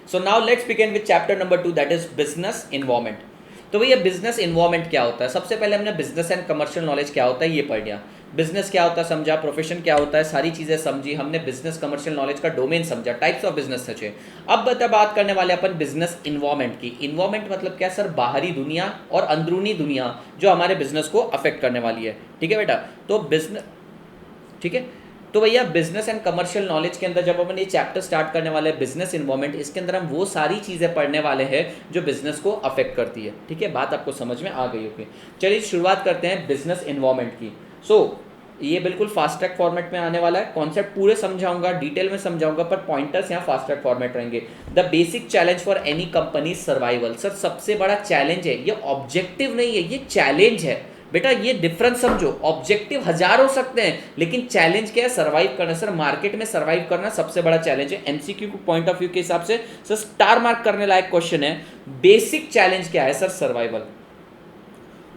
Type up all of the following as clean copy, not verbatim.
So now let's begin with chapter number 2, that is business environment. तो भैया business environment क्या होता है? सबसे पहले हमने बिजनेस एंड कमर्शियल नॉलेज क्या होता है ये पढ़ लिया। बिजनेस क्या होता है समझा, प्रोफेशन क्या होता है, सारी चीजें समझी हमने, बिजनेस कमर्शियल नॉलेज का डोमेन समझा, टाइप्स ऑफ बिजनेस समझे। अब बात करने वाले अपन बिजनेस इन्वायरमेंट की। इन्वायरमेंट मतलब क्या सर? बाहरी दुनिया और अंदरूनी दुनिया जो हमारे बिजनेस को अफेक्ट करने वाली है। ठीक है बेटा, तो बिजनेस, ठीक है। तो भैया बिजनेस एंड कमर्शियल नॉलेज के अंदर जब अपन ये चैप्टर स्टार्ट करने वाले हैं बिजनेस इन्वायरमेंट, इसके अंदर हम वो सारी चीजें पढ़ने वाले हैं जो बिजनेस को अफेक्ट करती है। ठीक है, बात आपको समझ में आ गई होगी। चलिए शुरुआत करते हैं बिजनेस इन्वायरमेंट की। ये बिल्कुल फास्ट ट्रैक फॉर्मेट में आने वाला है, कॉन्सेप्ट पूरे समझाऊंगा, डिटेल में समझाऊंगा, पर पॉइंटर्स यहाँ फास्ट ट्रैक फॉर्मेट रहेंगे। The basic challenge for any company survival. Sir सबसे बड़ा चैलेंज है, ये ऑब्जेक्टिव नहीं है, ये चैलेंज है बेटा। ये डिफरेंस समझो, ऑब्जेक्टिव हजार हो सकते हैं लेकिन चैलेंज क्या है? सर्वाइव करना। सर मार्केट में सर्वाइव करना सबसे बड़ा चैलेंज है। एमसीक्यू पॉइंट ऑफ व्यू के हिसाब से सर स्टार मार्क करने लायक क्वेश्चन है। बेसिक चैलेंज क्या है सर? सर्वाइवल।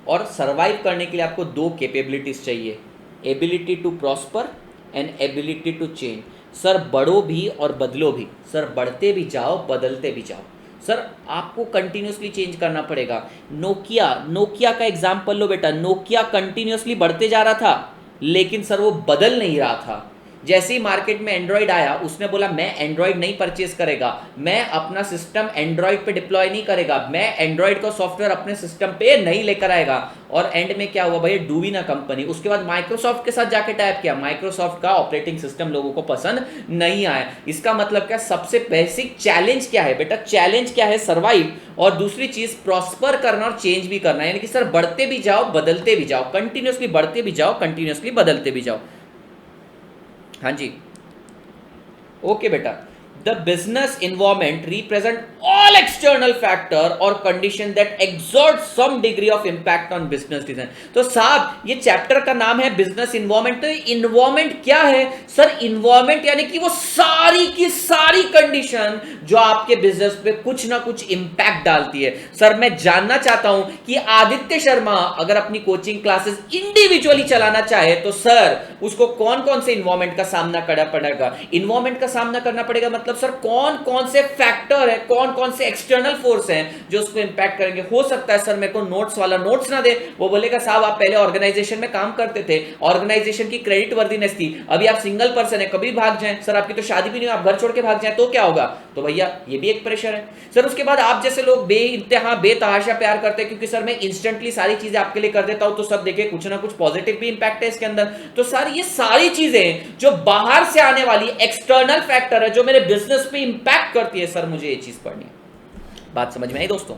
और सर्वाइव करने के लिए आपको दो कैपेबिलिटीज चाहिए, ability to prosper and ability to change. Sir बढ़ो भी और बदलो भी। सर बढ़ते भी जाओ, बदलते भी जाओ। सर आपको कंटिन्यूसली चेंज करना पड़ेगा। नोकिया का एग्जांपल लो बेटा। नोकिया कंटिन्यूसली बढ़ते जा रहा था लेकिन सर वो बदल नहीं रहा था। जैसे ही मार्केट में एंड्रॉइड आया उसने बोला मैं एंड्रॉइड नहीं परचेज करेगा, मैं अपना सिस्टम एंड्रॉइड पे डिप्लॉय नहीं करेगा, मैं एंड्रॉइड का सॉफ्टवेयर अपने सिस्टम पे नहीं लेकर आएगा। और एंड में क्या हुआ भैया? डूबी ना कंपनी। उसके बाद माइक्रोसॉफ्ट के साथ जाके टाइप किया, माइक्रोसॉफ्ट का ऑपरेटिंग सिस्टम लोगों को पसंद नहीं आया। इसका मतलब क्या? सबसे बेसिक चैलेंज क्या है बेटा? चैलेंज क्या है? सर्वाइव। और दूसरी चीज प्रॉस्पर करना और चेंज भी करना, यानी कि सर बढ़ते भी जाओ, बदलते भी जाओ, कंटिन्यूसली बढ़ते भी जाओ, कंटिन्यूसली बदलते भी जाओ। हाँ जी, ओके बेटा। The business environment represent all external factor और condition that exert some degree of impact on business decision. तो साहब ये चैप्टर का नाम है बिजनेस इन्वायरमेंट। तो इन्वायरमेंट क्या है सर? इन्वायरमेंट यानी कि वो सारी की सारी कंडीशन जो आपके बिजनेस पे कुछ ना कुछ इंपैक्ट डालती है। सर मैं जानना चाहता हूं कि आदित्य शर्मा अगर अपनी कोचिंग क्लासेस इंडिविजुअली चलाना चाहे तो सर उसको कौन कौन से इन्वायरमेंट का सामना करना पड़ेगा? इन्वायरमेंट का सामना करना पड़ेगा मतलब सर कौन कौन से फैक्टर है, कौन कौन से एक्सटर्नल फोर्स हैं जो उसको इंपैक्ट करेंगे। हो सकता है सर मेरे को नोट्स वाला नोट्स ना दे, वो बोलेगा साहब आप पहले ऑर्गेनाइजेशन में काम करते थे, ऑर्गेनाइजेशन की क्रेडिट वर्दीनेस थी, अभी आप सिंगल पर्सन है, कभी भाग जाएं, सर आपकी तो शादी भी नहीं, आप घर छोड़ के भाग जाएं तो क्या होगा? तो भैया ये भी एक प्रेशर है। सर उसके बाद आप जैसे लोग बेइंतहा बेतहाशा प्यार करते हैं क्योंकि सर मैं इंस्टेंटली सारी चीजें आपके लिए कर देता हूं, तो सब देखिए कुछ ना कुछ पॉजिटिव भी इंपैक्ट है इसके अंदर। तो सर ये सारी चीजें जो बाहर से आने वाली एक्सटर्नल फैक्टर है जो मेरे बिजनेस पे इंपैक्ट करती है, सर मुझे ये चीज पढ़नी है। बात समझ में आई दोस्तों?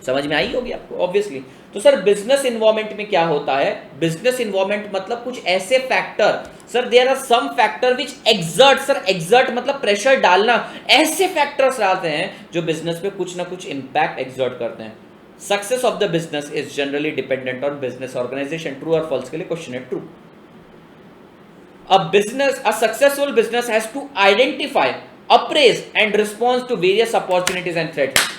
समझ में आई होगी आपको ऑब्वियसली। तो सर बिजनेस इन्वायरमेंट में क्या होता है? बिजनेस इन्वायरमेंट मतलब कुछ ऐसे factor, sir there are some factor which exert, sir exert मतलब प्रेशर डालना, ऐसे फैक्टर्स आते हैं जो बिजनेस पे कुछ ना कुछ इंपैक्ट एक्सर्ट करते हैं। Success of the business is generally dependent on business organisation. True और फॉल्स के लिए क्वेश्चन है true. A successful business has to identify, appraise and respond to various opportunities and threats.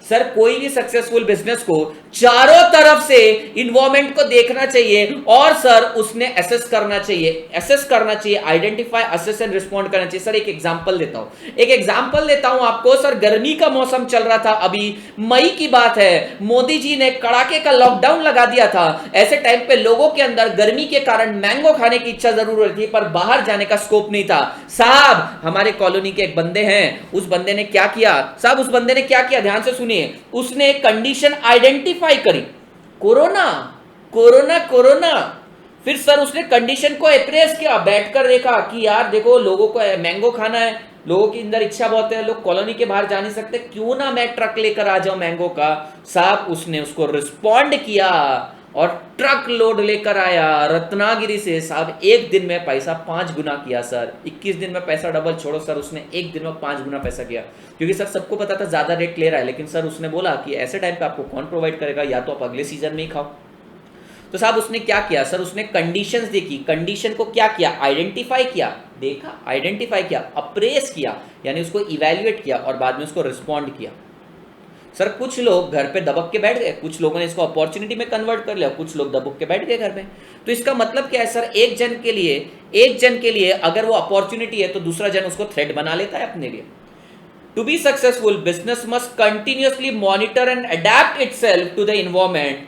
Sir कोई भी successful business को चारों तरफ से इन्वायरमेंट को देखना चाहिए और सर उसने असेस करना चाहिए, आइडेंटिफाई, असेस एंड रिस्पॉन्ड करना चाहिए। सर एक एग्जांपल देता हूं आपको। सर गर्मी का मौसम चल रहा था, अभी मई की बात है, मोदी जी ने कड़ाके का लॉकडाउन लगा दिया था। ऐसे टाइम पे लोगों के अंदर गर्मी के कारण मैंगो खाने की इच्छा जरूर होती थी पर बाहर जाने का स्कोप नहीं था। साहब हमारे कॉलोनी के एक बंदे हैं, उस बंदे ने क्या किया? ध्यान से सुनिए। उसने एक कंडीशन आइडेंटिफाई करी, कोरोना। फिर सर उसने कंडीशन को अप्रेस किया, बैठकर देखा कि यार देखो लोगों को मैंगो खाना है, लोगों की अंदर इच्छा बहुत है, लोग कॉलोनी के बाहर जा नहीं सकते, क्यों ना मैं ट्रक लेकर आ जाऊं मैंगो का। साहब उसने उसको रिस्पॉन्ड किया और ट्रक लोड लेकर आया रत्नागिरी से। साहब एक दिन में पैसा 5 गुना किया सर। 21 दिन में पैसा डबल छोड़ो सर, उसने एक दिन में 5 गुना पैसा किया। क्योंकि सर सबको पता था ज्यादा रेट ले रहा है, लेकिन सर उसने बोला कि ऐसे टाइम पे आपको कौन प्रोवाइड करेगा, या तो आप अगले सीजन में ही खाओ। तो साहब उसने क्या किया? सर उसने कंडीशंस देखी, कंडीशन को क्या किया? आइडेंटिफाई किया, देखा, आइडेंटिफाई किया, अप्रेस किया यानी उसको इवेल्युएट किया और बाद में उसको रिस्पॉन्ड किया। सर कुछ लोग घर पे दबक के बैठ गए, कुछ लोगों ने इसको अपॉर्चुनिटी में कन्वर्ट कर लिया, कुछ लोग दबक के बैठ गए घर पे। तो इसका मतलब क्या है सर? एक जन के लिए अगर वो अपॉर्चुनिटी है तो दूसरा जन उसको थ्रेट बना लेता है अपने लिए। To be successful, business must continuously monitor and adapt itself to the environment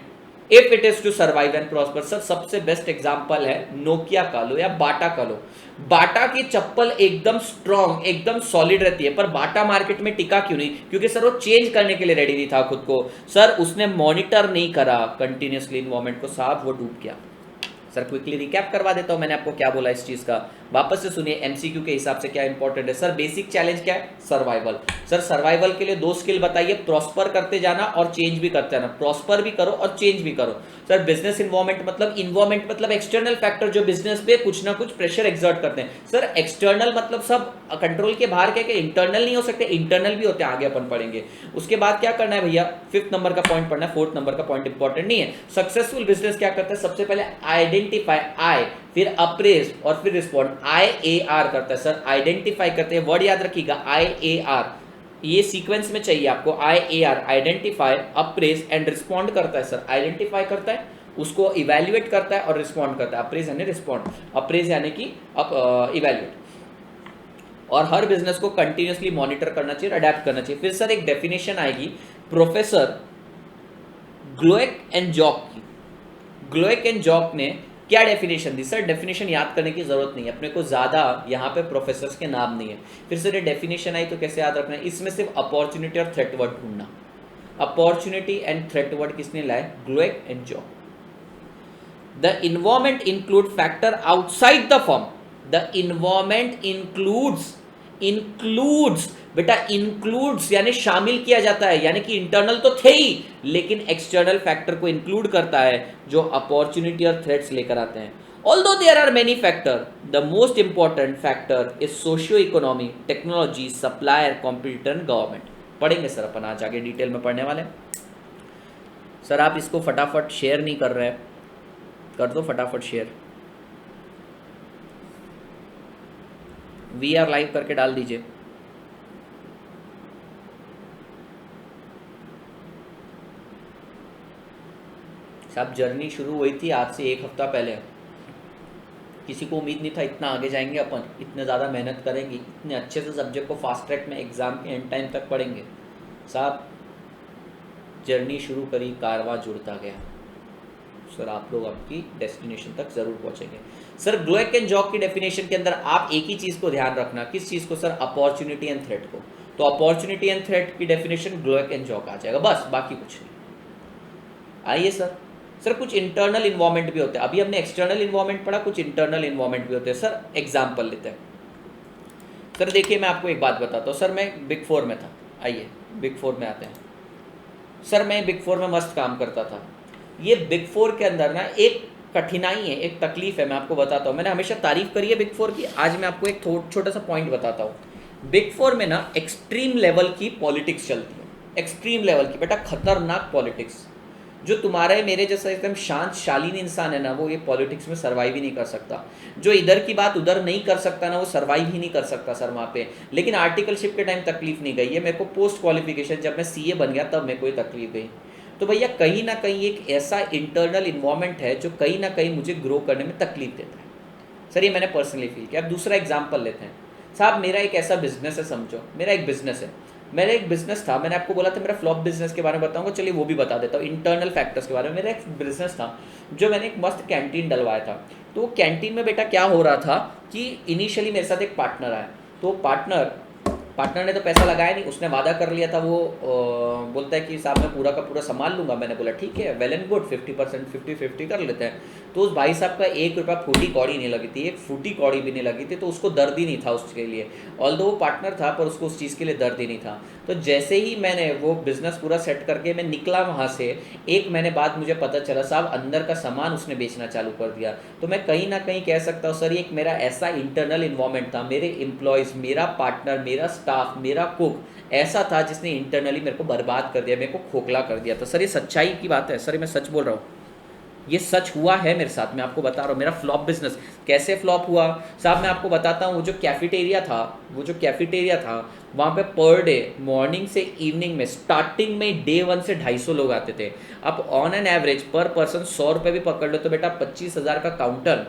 if it is to survive and prosper. Sir सबसे बेस्ट एग्जांपल है नोकिया का लो या बाटा का लो. बाटा की चप्पल एकदम स्ट्रॉन्ग, एकदम सॉलिड रहती है, पर बाटा मार्केट में टिका क्यों नहीं? क्योंकि सर वो चेंज करने के लिए रेडी नहीं था खुद को. सर उसने मॉनिटर नहीं करा कंटिन्यूसली इन्वायरमेंट को, साहब वो डूब गया. सर क्विकली रिकैप करवा देता हूं मैंने आपको क्या बोला इस चीज का, वापस से सुनिए. एमसीक्यू के हिसाब से क्या इंपॉर्टेंट है? सर बेसिक चैलेंज क्या है? सर्वाइवल. सर सर्वाइवल के लिए 2 स्किल बताइए. प्रॉस्पर करते जाना और चेंज भी करते जाना. प्रॉस्पर भी करो और चेंज भी करो. सर बिजनेस इन्वायरमेंट मतलब एक्सटर्नल फैक्टर जो बिजनेस पे कुछ ना कुछ प्रेशर एक्सर्ट करते हैं. सर एक्सटर्नल मतलब सब कंट्रोल के बाहर के इंटरनल नहीं हो सकते, इंटरनल भी होते हैं, आगे अपन पढ़ेंगे. उसके बाद क्या करना है भैया? 5th नंबर का पॉइंट पढ़ना है, 4th नंबर का पॉइंट इंपॉर्टेंट नहीं है. सक्सेसफुल बिजनेस क्या करता है? सबसे पहले आइडेंटिफाई, आई, फिर अप्रेज और फिर रिस्पॉन्ड. IAR करता है. सर आइडेंटिफाई करते हैं, वर्ड याद रखिएगा IAR, ये सीक्वेंस में चाहिए आपको. IAR identify, apprise and respond करता है. सर आइडेंटिफाई करता है, उसको इवैल्यूएट करता है और रिस्पॉन्ड करता है. अप्रेज यानी रिस्पॉन्ड, अप्रेज यानी कि इवैल्यूएट. और हर बिजनेस को कंटिन्यूसली मॉनिटर करना चाहिए, अडेप्ट करना चाहिए. फिर सर एक डेफिनेशन आएगी प्रोफेसर ग्लोएक एंड जॉक की. ग्लोएक एंड जॉक ने क्या डेफिनेशन दी? सर डेफिनेशन याद करने की जरूरत नहीं है, अपने को ज्यादा यहाँ पे प्रोफेसर्स के नाम नहीं है. फिर सर ये डेफिनेशन आई तो कैसे याद रखना है? इसमें सिर्फ अपॉर्चुनिटी और थ्रेट वर्ड ढूंढना. अपॉर्चुनिटी एंड थ्रेट वर्ड किसने लाए? Glueck and Jauch. The environment include factor outside the firm. The environment includes बेटा, इंक्लूड्स यानी शामिल किया जाता है, यानी कि इंटरनल तो थे ही लेकिन एक्सटर्नल फैक्टर को इंक्लूड करता है जो अपॉर्चुनिटी और थ्रेट्स लेकर आते हैं. Although there are many factor, the most important factor is socio economy, technology, supplier, competitor, government. पढ़ेंगे सर अपन आज आगे डिटेल में पढ़ने वाले. सर आप इसको फटाफट शेयर नहीं कर रहे हैं, कर दो फटाफट शेयर. VR लाइव करके डाल दीजिए. साहब जर्नी शुरू हुई थी आज से 1 हफ्ता पहले. किसी को उम्मीद नहीं था इतना आगे जाएंगे अपन, इतने ज़्यादा मेहनत करेंगे, इतने अच्छे से सब्जेक्ट को फास्ट ट्रैक में एग्जाम के एंड टाइम तक पढ़ेंगे. साहब जर्नी शुरू करी, कारवां जुड़ता गया. सर आप लोग आपकी डेस्टिनेशन तक जरूर पहुंचेंगे. सर ग्लोएक एंड जॉक की डेफिनेशन के अंदर आप एक ही चीज़ को ध्यान रखना. किस चीज़ को? सर अपॉर्चुनिटी एंड थ्रेट को. तो अपॉर्चुनिटी एंड थ्रेट की डेफिनेशन ग्लोएक एंड जॉक आ जाएगा, बस बाकी कुछ नहीं. आइए सर कुछ इंटरनल इन्वायरमेंट भी होते हैं. अभी हमने एक्सटर्नल इन्वायरमेंट पढ़ा, कुछ इंटरनल इन्वायरमेंट भी होते हैं. सर एग्जाम्पल लेते हैं. सर देखिए मैं आपको एक बात बताता हूँ. सर मैं बिग 4 में था. आइए बिग 4 में आते हैं. सर मैं बिग 4 में मस्त काम करता था. ये बिग 4 के अंदर ना एक कठिनाई है, एक तकलीफ है, मैं आपको बताता हूँ. मैंने हमेशा तारीफ करी है बिग 4 की, आज मैं आपको एक छोटा सा पॉइंट बताता हूँ. बिग 4 में ना एक्सट्रीम लेवल की पॉलिटिक्स चलती है. एक्सट्रीम लेवल की बेटा, खतरनाक पॉलिटिक्स. जो तुम्हारे मेरे जैसा एकदम शांत शालीन इंसान है ना, वो ये पॉलिटिक्स में सर्वाइव ही नहीं कर सकता. जो इधर की बात उधर नहीं कर सकता ना, वो सर्वाइव ही नहीं कर सकता सर वहाँ पे. लेकिन आर्टिकलशिप के टाइम तकलीफ नहीं गई है मेरे को. पोस्ट क्वालिफिकेशन जब मैं CA बन गया तब मेरे को ये तकलीफ गई. तो भैया कहीं ना कहीं एक ऐसा इंटरनल इन्वायरमेंट है जो कहीं ना कहीं मुझे ग्रो करने में तकलीफ देता है. सर ये मैंने पर्सनली फील किया. अब दूसरा एग्जाम्पल लेते हैं. साहब मेरा एक ऐसा बिजनेस है, समझो मेरा एक बिजनेस है. मेरा एक बिजनेस था, मैंने आपको बोला था मेरा फ्लॉप बिजनेस के बारे में बताऊंगा, चलिए वो भी बता देता हूँ. इंटरनल फैक्टर्स के बारे में. मेरा एक बिजनेस था जो मैंने एक मस्त कैंटीन डलवाया था. तो वो कैंटीन में बेटा क्या हो रहा था कि इनिशियली मेरे साथ एक पार्टनर आया. तो पार्टनर ने तो पैसा लगाया नहीं, उसने वादा कर लिया था. वो बोलता है कि साहब मैं पूरा का पूरा संभाल लूँगा. मैंने बोला ठीक है, वेल एंड गुड, 50% 50-50 कर लेते हैं. तो उस भाई साहब का 1 रुपया फूटी कौड़ी नहीं लगी थी, एक फूटी कौड़ी भी नहीं लगी थी. तो उसको दर्द ही नहीं था उसके लिए. ऑल्दो वो पार्टनर था पर उसको उस चीज़ के लिए दर्द ही नहीं था. तो जैसे ही मैंने वो बिज़नेस पूरा सेट करके मैं निकला वहाँ से, 1 महीने बाद मुझे पता चला साहब अंदर का सामान उसने बेचना चालू कर दिया. तो मैं कहीं ना कहीं कह सकता हूँ सर ये एक मेरा ऐसा इंटरनल इन्वायरमेंट था. मेरे एम्प्लॉयज़, मेरा पार्टनर, मेरा स्टाफ, मेरा कुक ऐसा था जिसने इंटरनली मेरे को बर्बाद कर दिया, मेरे को खोखला कर दिया था. सर ये सच्चाई की बात है. सर मैं सच बोल रहा हूँ, ये सच हुआ है मेरे साथ. मैं आपको बता रहा हूँ मेरा फ्लॉप बिजनेस कैसे फ्लॉप हुआ. साहब मैं आपको बताता हूँ. वो जो कैफेटेरिया था वहाँ पे पर डे मॉर्निंग से इवनिंग में स्टार्टिंग में डे 1 से 250 लोग आते थे. अब ऑन एन एवरेज पर पर्सन 100 रुपये भी पकड़ लो तो बेटा 25,000 का काउंटर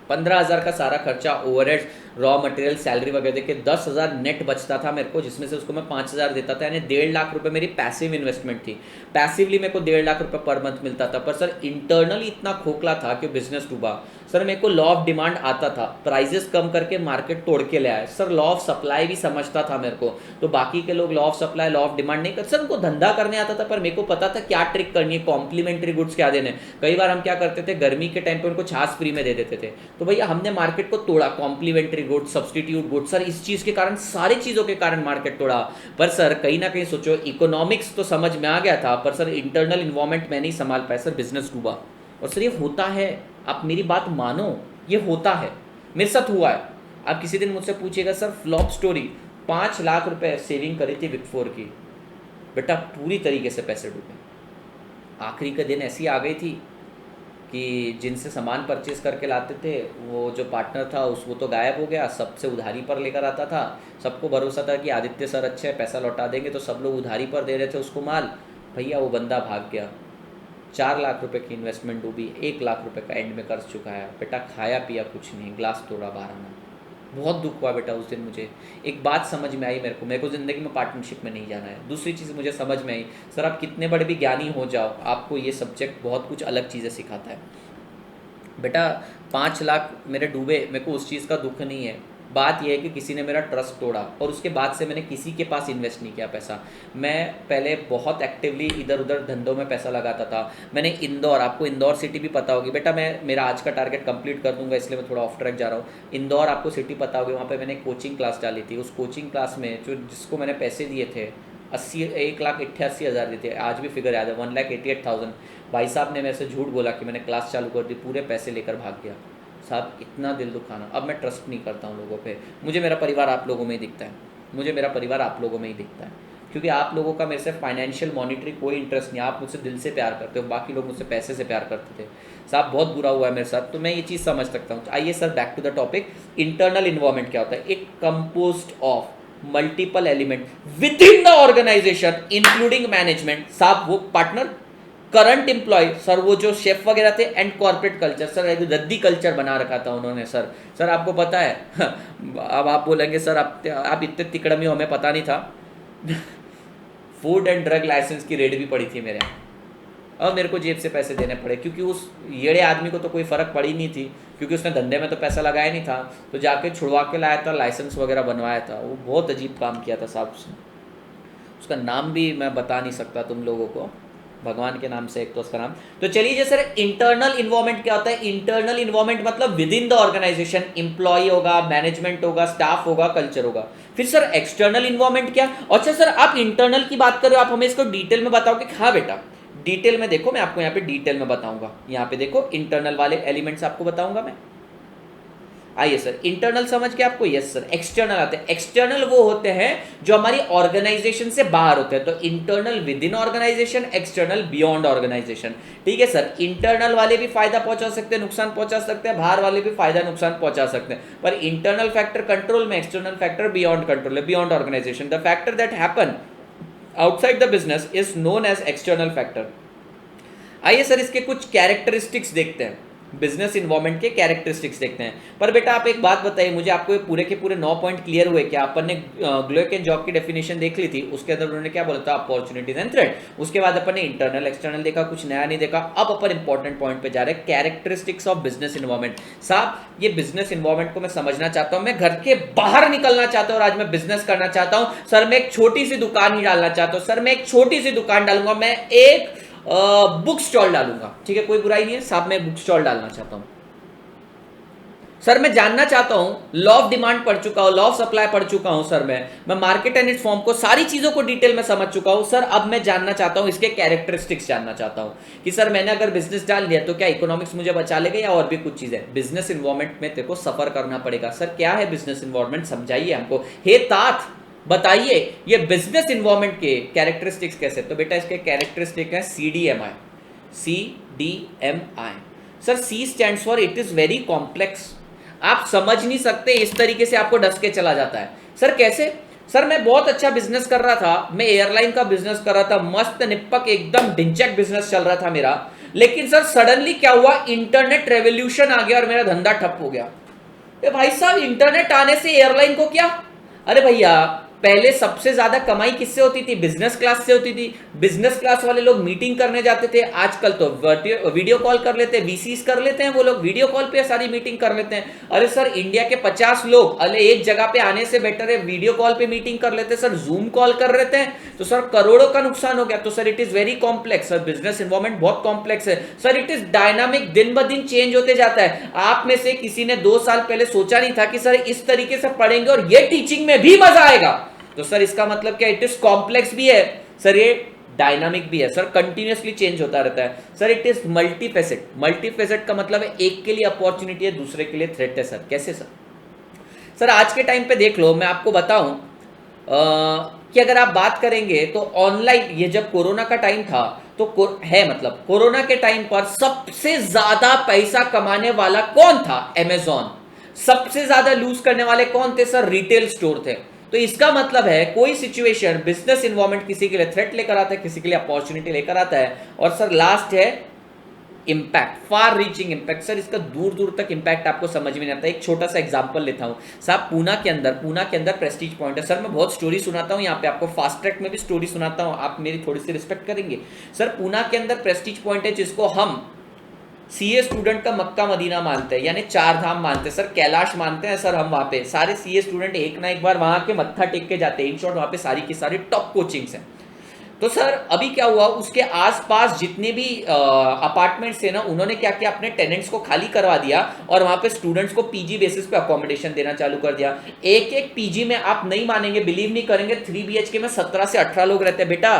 15,000 का सारा खर्चा, ओवरहेड, रॉ मटेरियल, सैलरी वगैरह देके 10,000 नेट बचता था मेरे को, जिसमें से उसको मैं 5,000 देता था, यानी 1.5 लाख रुपए मेरी पैसिव इन्वेस्टमेंट थी। पैसिवली मेरे को 1.5 लाख रुपए पर मंथ मिलता था, पर सर इंटरनली इतना खोखला था कि बिजनेस डूबा। सर मेरे को लॉ ऑफ डिमांड आता था, प्राइजेस कम करके मार्केट तोड़ के ले आए। सर लॉ ऑफ सप्लाई भी समझता था मेरे को, तो बाकी के लोग law of supply, law of demand नहीं करते। सर उनको धंधा करने आता था, पर मेरे को पता था क्या ट्रिक करनी है, कॉम्प्लीमेंट्री गुड्स क्या देने। कई बार हम क्या करते थे, गर्मी के टाइम पे उनको छाछ फ्री में दे देते थे, तो भैया हमने मार्केट को तोड़ा, complementary goods, substitute goods. Sir इस चीज के कारण, सारी चीजों के कारण मार्केट तोड़ा। पर सर कहीं ना कहीं सोचो, इकोनॉमिक्स तो समझ में आ गया था, पर सर इंटरनल इन्वायरमेंट में नहीं संभाल पाया, सर बिजनेस डूबा। और सर ये होता है, आप मेरी बात मानो, ये होता है, मेरे साथ हुआ है। आप किसी दिन मुझसे पूछिएगा, सर फ्लॉप स्टोरी, 5 लाख रुपए सेविंग करी थी बिग 4 की, बेटा पूरी तरीके से पैसे डूबे। आखिरी के दिन ऐसी आ गई थी कि जिनसे सामान परचेज करके लाते थे, वो जो पार्टनर था वो तो गायब हो गया, सबसे उधारी पर लेकर आता था। सबको भरोसा था कि आदित्य सर अच्छे हैं, पैसा लौटा देंगे, तो सब लोग उधारी पर दे रहे थे उसको माल। भैया वो बंदा भाग गया, 4 लाख रुपए की इन्वेस्टमेंट डूबी, 1 लाख रुपए का एंड में कर्ज चुकाया। बेटा खाया पिया कुछ नहीं, ग्लास तोड़ा 12 में। बहुत दुख हुआ बेटा उस दिन। मुझे एक बात समझ में आई, मेरे को ज़िंदगी में पार्टनरशिप में नहीं जाना है। दूसरी चीज़ मुझे समझ में आई, सर आप कितने बड़े भी ज्ञानी हो जाओ, आपको ये सब्जेक्ट बहुत कुछ अलग चीज़ें सिखाता है। बेटा 5 लाख मेरे डूबे, मेरे को उस चीज़ का दुख नहीं है। बात यह है कि किसी ने मेरा ट्रस्ट तोड़ा, और उसके बाद से मैंने किसी के पास इन्वेस्ट नहीं किया पैसा। मैं पहले बहुत एक्टिवली इधर उधर धंधों में पैसा लगाता था। मैंने इंदौर, आपको इंदौर सिटी भी पता होगी बेटा, मैं मेरा आज का टारगेट कंप्लीट कर दूंगा, इसलिए मैं थोड़ा ऑफ ट्रैक जा रहा हूँ। इंदौर आपको सिटी पता होगी, वहाँ पर मैंने कोचिंग क्लास डाली थी। उस कोचिंग क्लास में जिसको मैंने पैसे दिए थे 1,88,000 दिए थे, आज भी फिगर याद है, 1,88,000। भाई साहब ने मेरे से झूठ बोला कि मैंने क्लास चालू कर दी, पूरे पैसे लेकर भाग गया। साहब इतना दिल दुखाना। अब मैं ट्रस्ट नहीं करता हूँ लोगों पे। मुझे मेरा परिवार आप लोगों में ही दिखता है, मुझे मेरा परिवार आप लोगों में ही दिखता है, क्योंकि आप लोगों का मेरे से फाइनेंशियल मॉनिटरी कोई इंटरेस्ट नहीं। आप मुझसे दिल से प्यार करते हो, बाकी लोग मुझसे पैसे से प्यार करते थे। साहब बहुत बुरा हुआ है मेरे साथ, तो मैं ये चीज़ समझ सकता हूँ। आइए sir back to the topic, internal environment क्या होता है। एक composed of multiple element within the organisation including management. साहब वो पार्टनर, करंट एम्प्लॉय, सर वो जो शेफ वगैरह थे, एंड कॉर्पोरेट कल्चर। सर एक रद्दी कल्चर बना रखा था उन्होंने। सर आपको पता है अब आप बोलेंगे सर आप इतने तिकड़मी हो, हमें पता नहीं था फूड एंड ड्रग लाइसेंस की रेड भी पड़ी थी मेरे यहाँ, और मेरे को जेब से पैसे देने पड़े, क्योंकि उस येड़े आदमी को तो कोई फ़र्क पड़ी नहीं थी, क्योंकि उसने धंधे में तो पैसा लगाया नहीं था, तो जाके छुड़वा के लाया था, लाइसेंस वगैरह बनवाया था। वो बहुत अजीब काम किया था साहब उसने। उसका नाम भी मैं बता नहीं सकता तुम लोगों को, भगवान के नाम से एक तो उसका नाम। तो चलिए सर इंटरनल इन्वायरमेंट क्या होता है। इंटरनल इन्वायरमेंट मतलब within the organisation, employ होगा, मैनेजमेंट होगा, स्टाफ होगा, कल्चर होगा। फिर सर एक्सटर्नल इन्वायरमेंट क्या। अच्छा सर आप इंटरनल की बात कर रहे हो, आप हमें इसको डिटेल में बताओगे। हाँ बेटा डिटेल में देखो, मैं आपको यहाँ पे डिटेल में बताऊंगा। यहाँ पे देखो इंटरनल वाले एलिमेंट्स आपको बताऊंगा मैं। आइए सर इंटरनल समझ के आपको, यस सर। एक्सटर्नल आते हैं, एक्सटर्नल वो होते हैं जो हमारी ऑर्गेनाइजेशन से बाहर होते हैं। तो internal within organisation, external beyond organisation. ठीक है सर, इंटरनल वाले भी फायदा पहुंचा सकते हैं, नुकसान पहुंचा सकते हैं, बाहर वाले भी फायदा नुकसान पहुंचा सकते हैं, पर इंटरनल फैक्टर कंट्रोल में, एक्सटर्नल फैक्टर बियॉन्ड कंट्रोल है, beyond organisation. The factor that happen outside the business is known as external factor. आइए सर इसके कुछ कैरेक्टरिस्टिक्स देखते हैं, बिजनेस इन्वायरमेंट के कैरेक्टरिस्टिक्स देखते हैं। पर बेटा आप एक बात बताइए मुझे, आपको ये पूरे के पूरे 9 पॉइंट क्लियर हुए क्या। अपन ने ग्लोक एंड जॉब की डेफिनेशन देख ली थी, उसके अंदर उन्होंने क्या बोला था, अपॉर्चुनिटीज एंड थ्रेट। उसके बाद अपन ने इंटरनल एक्सटर्नल देखा, कुछ नया नहीं देखा। अब अपन इंपॉर्टेंट पॉइंट पे जा रहे हैं, कैरेक्टरिस्टिक्स ऑफ बिजनेस इन्वायरमेंट। साहब ये बिजनेस इन्वायरमेंट को मैं समझना चाहता हूं, मैं घर के बाहर निकलना चाहता हूं और आज मैं बिजनेस करना चाहता हूं। सर मैं एक छोटी सी दुकान ही डालना चाहता हूं, सर मैं एक छोटी सी दुकान डालूंगा, मैं एक बुक स्टॉल डालूंगा। ठीक है कोई बुराई नहीं है साहब, मैं बुक स्टॉल डालना चाहता हूं। सर मैं जानना चाहता हूं, लॉ ऑफ डिमांड पढ़ चुका हूं, लॉ ऑफ सप्लाई पढ़ चुका हूं सर, मैं मार्केट एंड इट्स फॉर्म को, सारी चीजों को डिटेल में समझ चुका हूं सर। अब मैं जानना चाहता हूं इसके कैरेक्टरिस्टिक्स जानना चाहता हूं कि सर मैंने अगर बिजनेस डाल दिया तो क्या इकोनॉमिक्स मुझे बचा लेगा या और भी कुछ चीजें। बिजनेस इन्वायरमेंट में तेरे को सफर करना पड़ेगा। सर क्या है बिजनेस इन्वायरमेंट, समझाइए हमको। हे तात बताइए ये बिजनेस इन्वायरमेंट के कैरेक्टरिस्टिक्स कैसे। तो बेटा इसके कैरेक्टरिस्टिक है CDMI। CDMI sir, C stands for it is very complex. आप समझ नहीं सकते, इस तरीके से आपको डस के चला जाता है। सर कैसे। सर मैं बहुत अच्छा बिजनेस कर रहा था, मैं एयरलाइन का बिजनेस कर रहा था, मस्त निपक एकदम ढिंचैक बिजनेस चल रहा था मेरा, लेकिन सर सडनली क्या हुआ, इंटरनेट रेवोल्यूशन आ गया और मेरा धंधा ठप हो गया। भाई साहब इंटरनेट आने से एयरलाइन को क्या? अरे भैया पहले सबसे ज्यादा कमाई किससे होती थी? बिजनेस क्लास से होती थी। बिजनेस क्लास वाले लोग मीटिंग करने जाते थे, आजकल तो वीडियो कॉल कर लेते हैं, वीसीस कर लेते हैं, वो लोग वीडियो कॉल पे सारी मीटिंग कर लेते हैं। अरे सर इंडिया के 50 लोग अरे एक जगह पे आने से बेटर है वीडियो कॉल पे मीटिंग कर लेते हैं, सर जूम कॉल कर लेते हैं, तो सर करोड़ों का नुकसान हो गया। तो sir it is very complex, sir business environment बहुत कॉम्प्लेक्स है सर, इट इज डायनामिक, दिन ब दिन चेंज होते जाता है। आप में से किसी ने 2 साल पहले सोचा नहीं था कि सर इस तरीके से पढ़ेंगे और ये टीचिंग में भी मजा आएगा। तो सर इसका मतलब क्या, इट इज कॉम्प्लेक्स भी है सर, ये डायनामिक भी है सर, कंटिन्यूअसली चेंज होता रहता है सर, इट इज मल्टीफेसेट। मल्टीफेसेट का मतलब है एक के लिए अपॉर्चुनिटी है, दूसरे के लिए थ्रेट है सर। कैसे सर? सर आज के टाइम पे देख लो, मैं आपको बताऊं कि अगर आप बात करेंगे तो ऑनलाइन, ये जब कोरोना का टाइम था तो है मतलब कोरोना के टाइम पर सबसे ज्यादा पैसा कमाने वाला कौन था? अमेजॉन। सबसे ज्यादा लूज करने वाले कौन थे सर? रिटेल स्टोर थे। तो इसका मतलब है कोई सिचुएशन, बिजनेस इन्वायरमेंट किसी के लिए थ्रेट लेकर आता है, किसी के लिए अपॉर्चुनिटी लेकर आता है। और सर लास्ट है इंपैक्ट, फार रीचिंग इंपैक्ट। सर इसका दूर दूर तक इंपैक्ट आपको समझ में नहीं आता। एक छोटा सा एग्जांपल लेता हूं साहब, पूना के अंदर प्रेस्टीज पॉइंट है सर, मैं बहुत स्टोरी सुनाता हूं यहाँ पे आपको, फास्ट ट्रैक में भी स्टोरी सुनाता हूं, आप मेरी थोड़ी सी रिस्पेक्ट करेंगे। सर पूना के अंदर प्रेस्टीज पॉइंट है जिसको हम सीए स्टूडेंट का मक्का मदीना मानते हैं, यानी 4 धाम मानते हैं सर, कैलाश मानते हैं सर। हम वहां पे सारे सीए स्टूडेंट एक ना एक बार वहां के मत्था टेक के जाते हैं। इन शॉर्ट वहां पे सारी की सारी टॉप कोचिंग्स हैं। तो सर अभी क्या हुआ, उसके आसपास जितने भी अपार्टमेंट्स थे ना, उन्होंने क्या किया, अपने टेनेंट्स को खाली करवा दिया और वहां पे स्टूडेंट्स को पीजी बेसिस पे अकोमोडेशन देना चालू कर दिया। एक एक पीजी में आप नहीं मानेंगे, बिलीव नहीं करेंगे, 3 BHK में 17 से 18 लोग रहते हैं बेटा,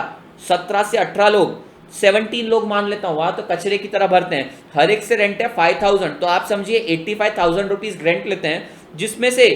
17 से 18 लोग, 17 लोग मान लेता हूं, वहां तो कचरे की तरह भरते हैं। हर एक से रेंट है 5000, तो आप समझिए 85,000 रुपीज रेंट लेते हैं, जिसमें से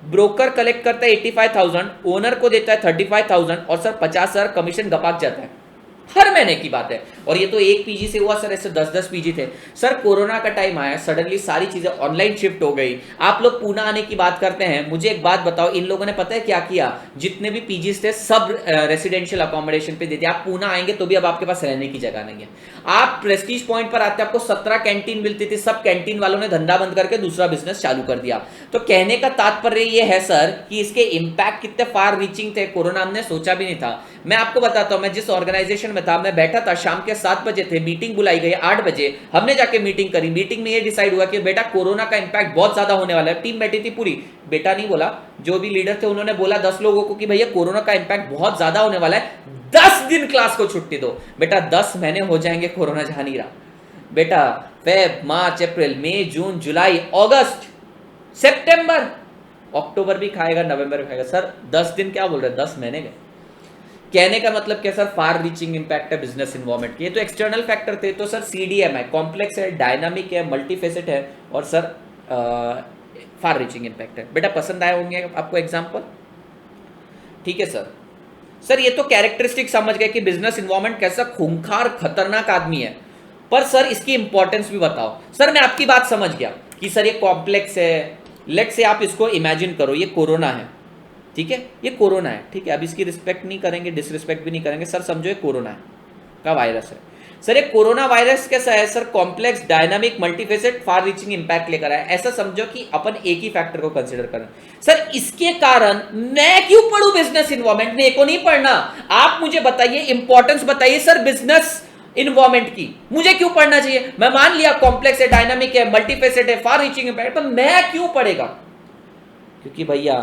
ब्रोकर कलेक्ट करता है 85,000, ओनर को देता है 35,000 और सर 50,000 कमीशन गपाक जाता है। हर महीने की बात है। और ये तो एक पीजी से हुआ सर, ऐसे 10-10 पीजी थे सर। कोरोना का टाइम आया, सडनली सारी चीजें ऑनलाइन शिफ्ट हो गई। आप लोग पूना आने की बात करते हैं, मुझे एक बात बताओ, इन लोगों ने पता है क्या किया, जितने भी पीजीज थे सब रेसिडेंशियल अकोमोडेशन पे दे दिया। आप पूना आएंगे तो भी अब आपके पास रहने की जगह नहीं है। आप प्रेस्टीज पॉइंट पर आते आपको 17 कैंटीन मिलती थी, सब कैंटीन वालों ने धंधा बंद करके दूसरा बिजनेस चालू कर दिया। तो कहने का तात्पर्य ये है सर कि इसके इंपैक्ट कितने फार रीचिंग थे, कोरोना हमने सोचा भी नहीं था। मैं आपको बताता हूं, मैं जिस ऑर्गेनाइजेशन में था, मैं बैठा था, शाम के 7 बजे थे, मीटिंग बुलाई गई 8 बजे, हमने जाके मीटिंग करी। मीटिंग में ये डिसाइड हुआ कि बेटा कोरोना का इंपैक्ट बहुत ज्यादा होने वाला है। टीम बैठी थी पूरी, बेटा नहीं बोला, जो भी लीडर थे उन्होंने बोला 10 लोगों को कि भैया कोरोना का इंपैक्ट बहुत ज्यादा होने वाला है, 10 दिन क्लास को छुट्टी दो। बेटा 10 महीने हो जाएंगे, कोरोना जा नहीं रहा बेटा। फेब, मार्च, अप्रैल, मई, जून, जुलाई, अगस्त, सितंबर, अक्टूबर भी खाएगा, नवंबर भी खाएगा सर। 10 दिन क्या बोल रहे हैं, 10 महीने गए। कहने का मतलब क्या सर, फार रीचिंग इंपैक्ट है बिजनेस इन्वायरमेंट की। ये तो एक्सटर्नल फैक्टर थे। तो सर CDM है, कॉम्प्लेक्स है, डायनामिक है, मल्टीफेसेट है, और सर फार रीचिंग इंपैक्ट है। बेटा पसंद आए होंगे आपको एग्जांपल? ठीक है सर। सर ये तो कैरेक्टरिस्टिक समझ गए कि बिजनेस इन्वायरमेंट कैसा खूंखार खतरनाक आदमी है, पर सर इसकी इंपॉर्टेंस भी बताओ। सर मैं आपकी बात समझ गया कि सर ये कॉम्प्लेक्स है। लेट से आप इसको इमेजिन करो, ये कोरोना है, ठीक है, ये कोरोना है, ठीक है, अब इसकी रिस्पेक्ट नहीं करेंगे, डिसरिस्पेक्ट भी नहीं करेंगे सर, समझो ये कोरोना है का वायरस है। सर ये कोरोना वायरस कैसा है sir? Complex, dynamic, multifaceted, far reaching impact लेकर आया। ऐसा समझो कि अपन एक ही फैक्टर को कंसीडर करें। सर इसके कारण मैं क्यों पढ़ूं बिजनेस इन्वायरमेंट? मेरे को नहीं पढ़ना। आप मुझे बताइए, इंपॉर्टेंस बताइए सर बिजनेस इन्वायरमेंट की, मुझे क्यों पढ़ना चाहिए? मैं मान लिया कॉम्प्लेक्स है, डायनामिक है, मल्टीफेसेट है, फार रीचिंग इंपैक्ट, पर मैं क्यों पढ़ेगा? क्योंकि भैया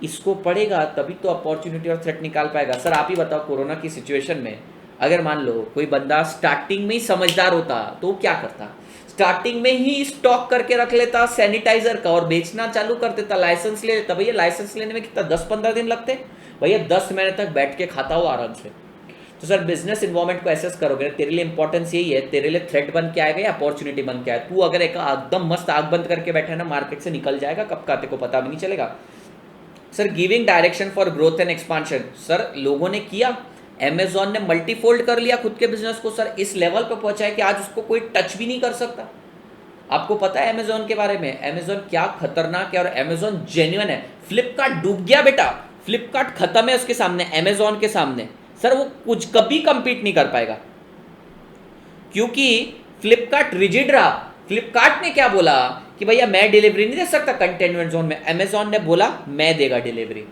इसको पढ़ेगा तभी तो अपॉर्चुनिटी और थ्रेट निकाल पाएगा। सर आप ही बताओ, कोरोना की सिचुएशन में अगर मान लो कोई बंदा स्टार्टिंग में ही समझदार होता तो क्या करता? स्टार्टिंग में ही स्टॉक करके रख लेता सैनिटाइजर का और बेचना चालू कर देता, लाइसेंस ले लेता। भैया लाइसेंस लेने में कितना 10-15 दिन लगते, भैया 10 महीने तक बैठ के खाता हो आराम से। तो सर बिजनेस इन्वायरमेंट को एसेस करोगे, तेरे लिए इंपॉर्टेंस यही है, तेरे लिए थ्रेट बन के आएगा या अपॉर्चुनिटी बन के आएगा। तू अगर एक एकदम मस्त आग बंद करके बैठा है ना, मार्केट से निकल जाएगा कब का, तेरे को पता भी नहीं चलेगा। Sir giving direction for growth and expansion, sir लोगों ने किया, अमेजॉन ने मल्टीफोल्ड कर लिया खुद के बिजनेस को सर, इस लेवल पे पहुंचा है कि आज उसको कोई टच भी नहीं कर सकता। आपको पता है अमेजॉन के बारे में, अमेजॉन क्या खतरनाक है और अमेजॉन जेन्युइन है। फ्लिपकार्ट डूब गया बेटा, फ्लिपकार्ट खत्म है उसके सामने, अमेजॉन के सामने, सर वो कुछ कभी कंपीट नहीं कर पाएगा, क्योंकि फ्लिपकार्ट रिजिड रहा। फ्लिपकार्ट ने क्या बोला कि भैया मैं डिलीवरी नहीं दे सकता कंटेनमेंट जोन में, अमेजॉन ने बोला मैं देगा डिलीवरी।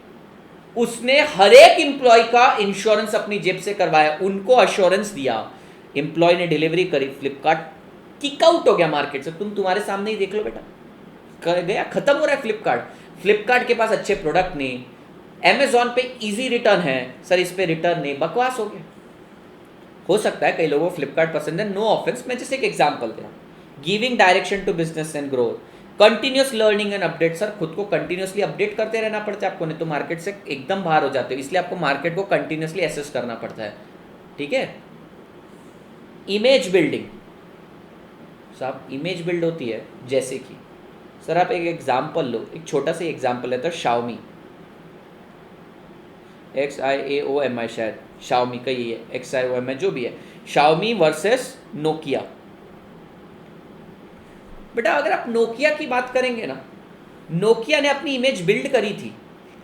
उसने हर एक इंप्लॉय का इंश्योरेंस अपनी जेब से करवाया, उनको अश्योरेंस दिया, इंप्लॉय ने डिलीवरी करी, फ्लिपकार्ट किक आउट हो गया मार्केट से। तुम्हारे सामने ही देख लो बेटा, कर गया, खत्म हो रहा है फ्लिपकार्ट। फ्लिपकार्ट के पास अच्छे प्रोडक्ट नहीं, अमेजॉन पे इजी रिटर्न है, सर इस पे रिटर्न नहीं, बकवास हो गया। हो सकता है कई लोगों को फ्लिपकार्ट पसंद है, नो ऑफेंस, मैं जैसे एक एग्जांपल दे रहा हूँ। Giving direction to business and growth, continuous learning and update, sir खुद को कंटिन्यूसली अपडेट करते रहना पड़ता है आपको, नहीं तो मार्केट से एकदम बाहर हो जाते हो, इसलिए आपको मार्केट को कंटिन्यूसली एसेस करना पड़ता है, ठीक है। इमेज बिल्डिंग, साहब इमेज बिल्ड होती है जैसे कि, सर आप एक एग्जाम्पल लो, एक छोटा सा एग्जाम्पल है तो शाओमी, XIAOMI शायद, शाओमी का ही है, XIOMI जो भी है, शाओमी वर्सेस नोकिया। बेटा अगर आप नोकिया की बात करेंगे ना, नोकिया ने अपनी इमेज बिल्ड करी थी,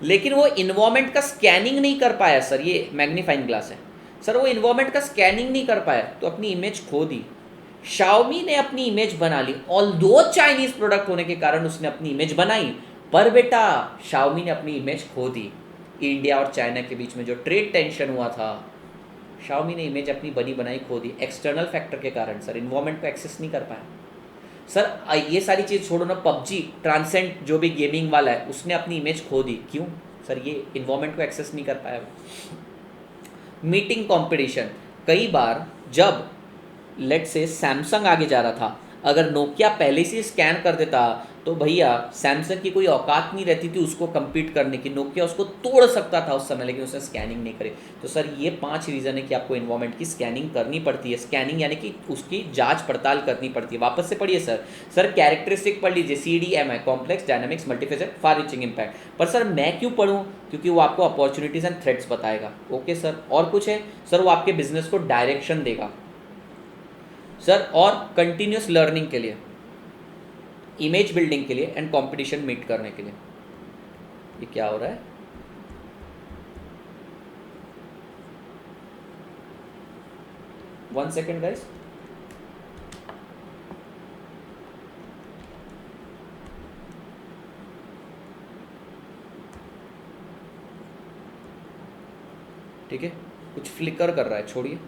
लेकिन वो इन्वायरमेंट का स्कैनिंग नहीं कर पाया, सर ये मैग्नीफाइंग ग्लास है, सर वो इन्वायरमेंट का स्कैनिंग नहीं कर पाया तो अपनी इमेज खो दी। शाओमी ने अपनी इमेज बना ली, ऑल्दो चाइनीज प्रोडक्ट होने के कारण उसने अपनी इमेज बनाई, पर बेटा शाओमी ने अपनी इमेज खो दी। इंडिया और चाइना के बीच में जो ट्रेड टेंशन हुआ था, शाओमी ने इमेज अपनी बनी बनाई खो दी, एक्सटर्नल फैक्टर के कारण, सर इन्वायरमेंट को एक्सेस नहीं कर पाया। सर ये सारी चीज़ छोड़ो ना, पबजी ट्रांसेंड जो भी गेमिंग वाला है उसने अपनी इमेज खो दी, क्यों सर, ये इन्वायरमेंट को एक्सेस नहीं कर पाया। मीटिंग कंपटीशन, कई बार जब लेट से सैमसंग आगे जा रहा था, अगर नोकिया पहले से स्कैन कर देता तो भैया सैमसंग की कोई औकात नहीं रहती थी उसको compete करने की, नोकिया उसको तोड़ सकता था उस समय, लेकिन उसने स्कैनिंग नहीं करी। तो सर ये 5 रीज़न है कि आपको इन्वायरमेंट की स्कैनिंग करनी पड़ती है, स्कैनिंग यानी कि उसकी जांच पड़ताल करनी पड़ती है। वापस से पढ़िए सर कैरेक्टरिस्टिक पढ़ लीजिए, CDMI, complex, dynamics, multifaceted, far reaching impact. पर सर मैं क्यों पढ़ूँ, क्योंकि वो आपको अपॉर्चुनिटीज़ एंड थ्रेट्स बताएगा। ओके सर, और कुछ है सर, वो आपके बिजनेस को डायरेक्शन देगा सर, और कंटिन्यूस लर्निंग के लिए, इमेज बिल्डिंग के लिए एंड कंपटीशन मीट करने के लिए। ये क्या हो रहा है, वन सेकेंड गाइस, ठीक है, कुछ फ्लिकर कर रहा है, छोड़िए,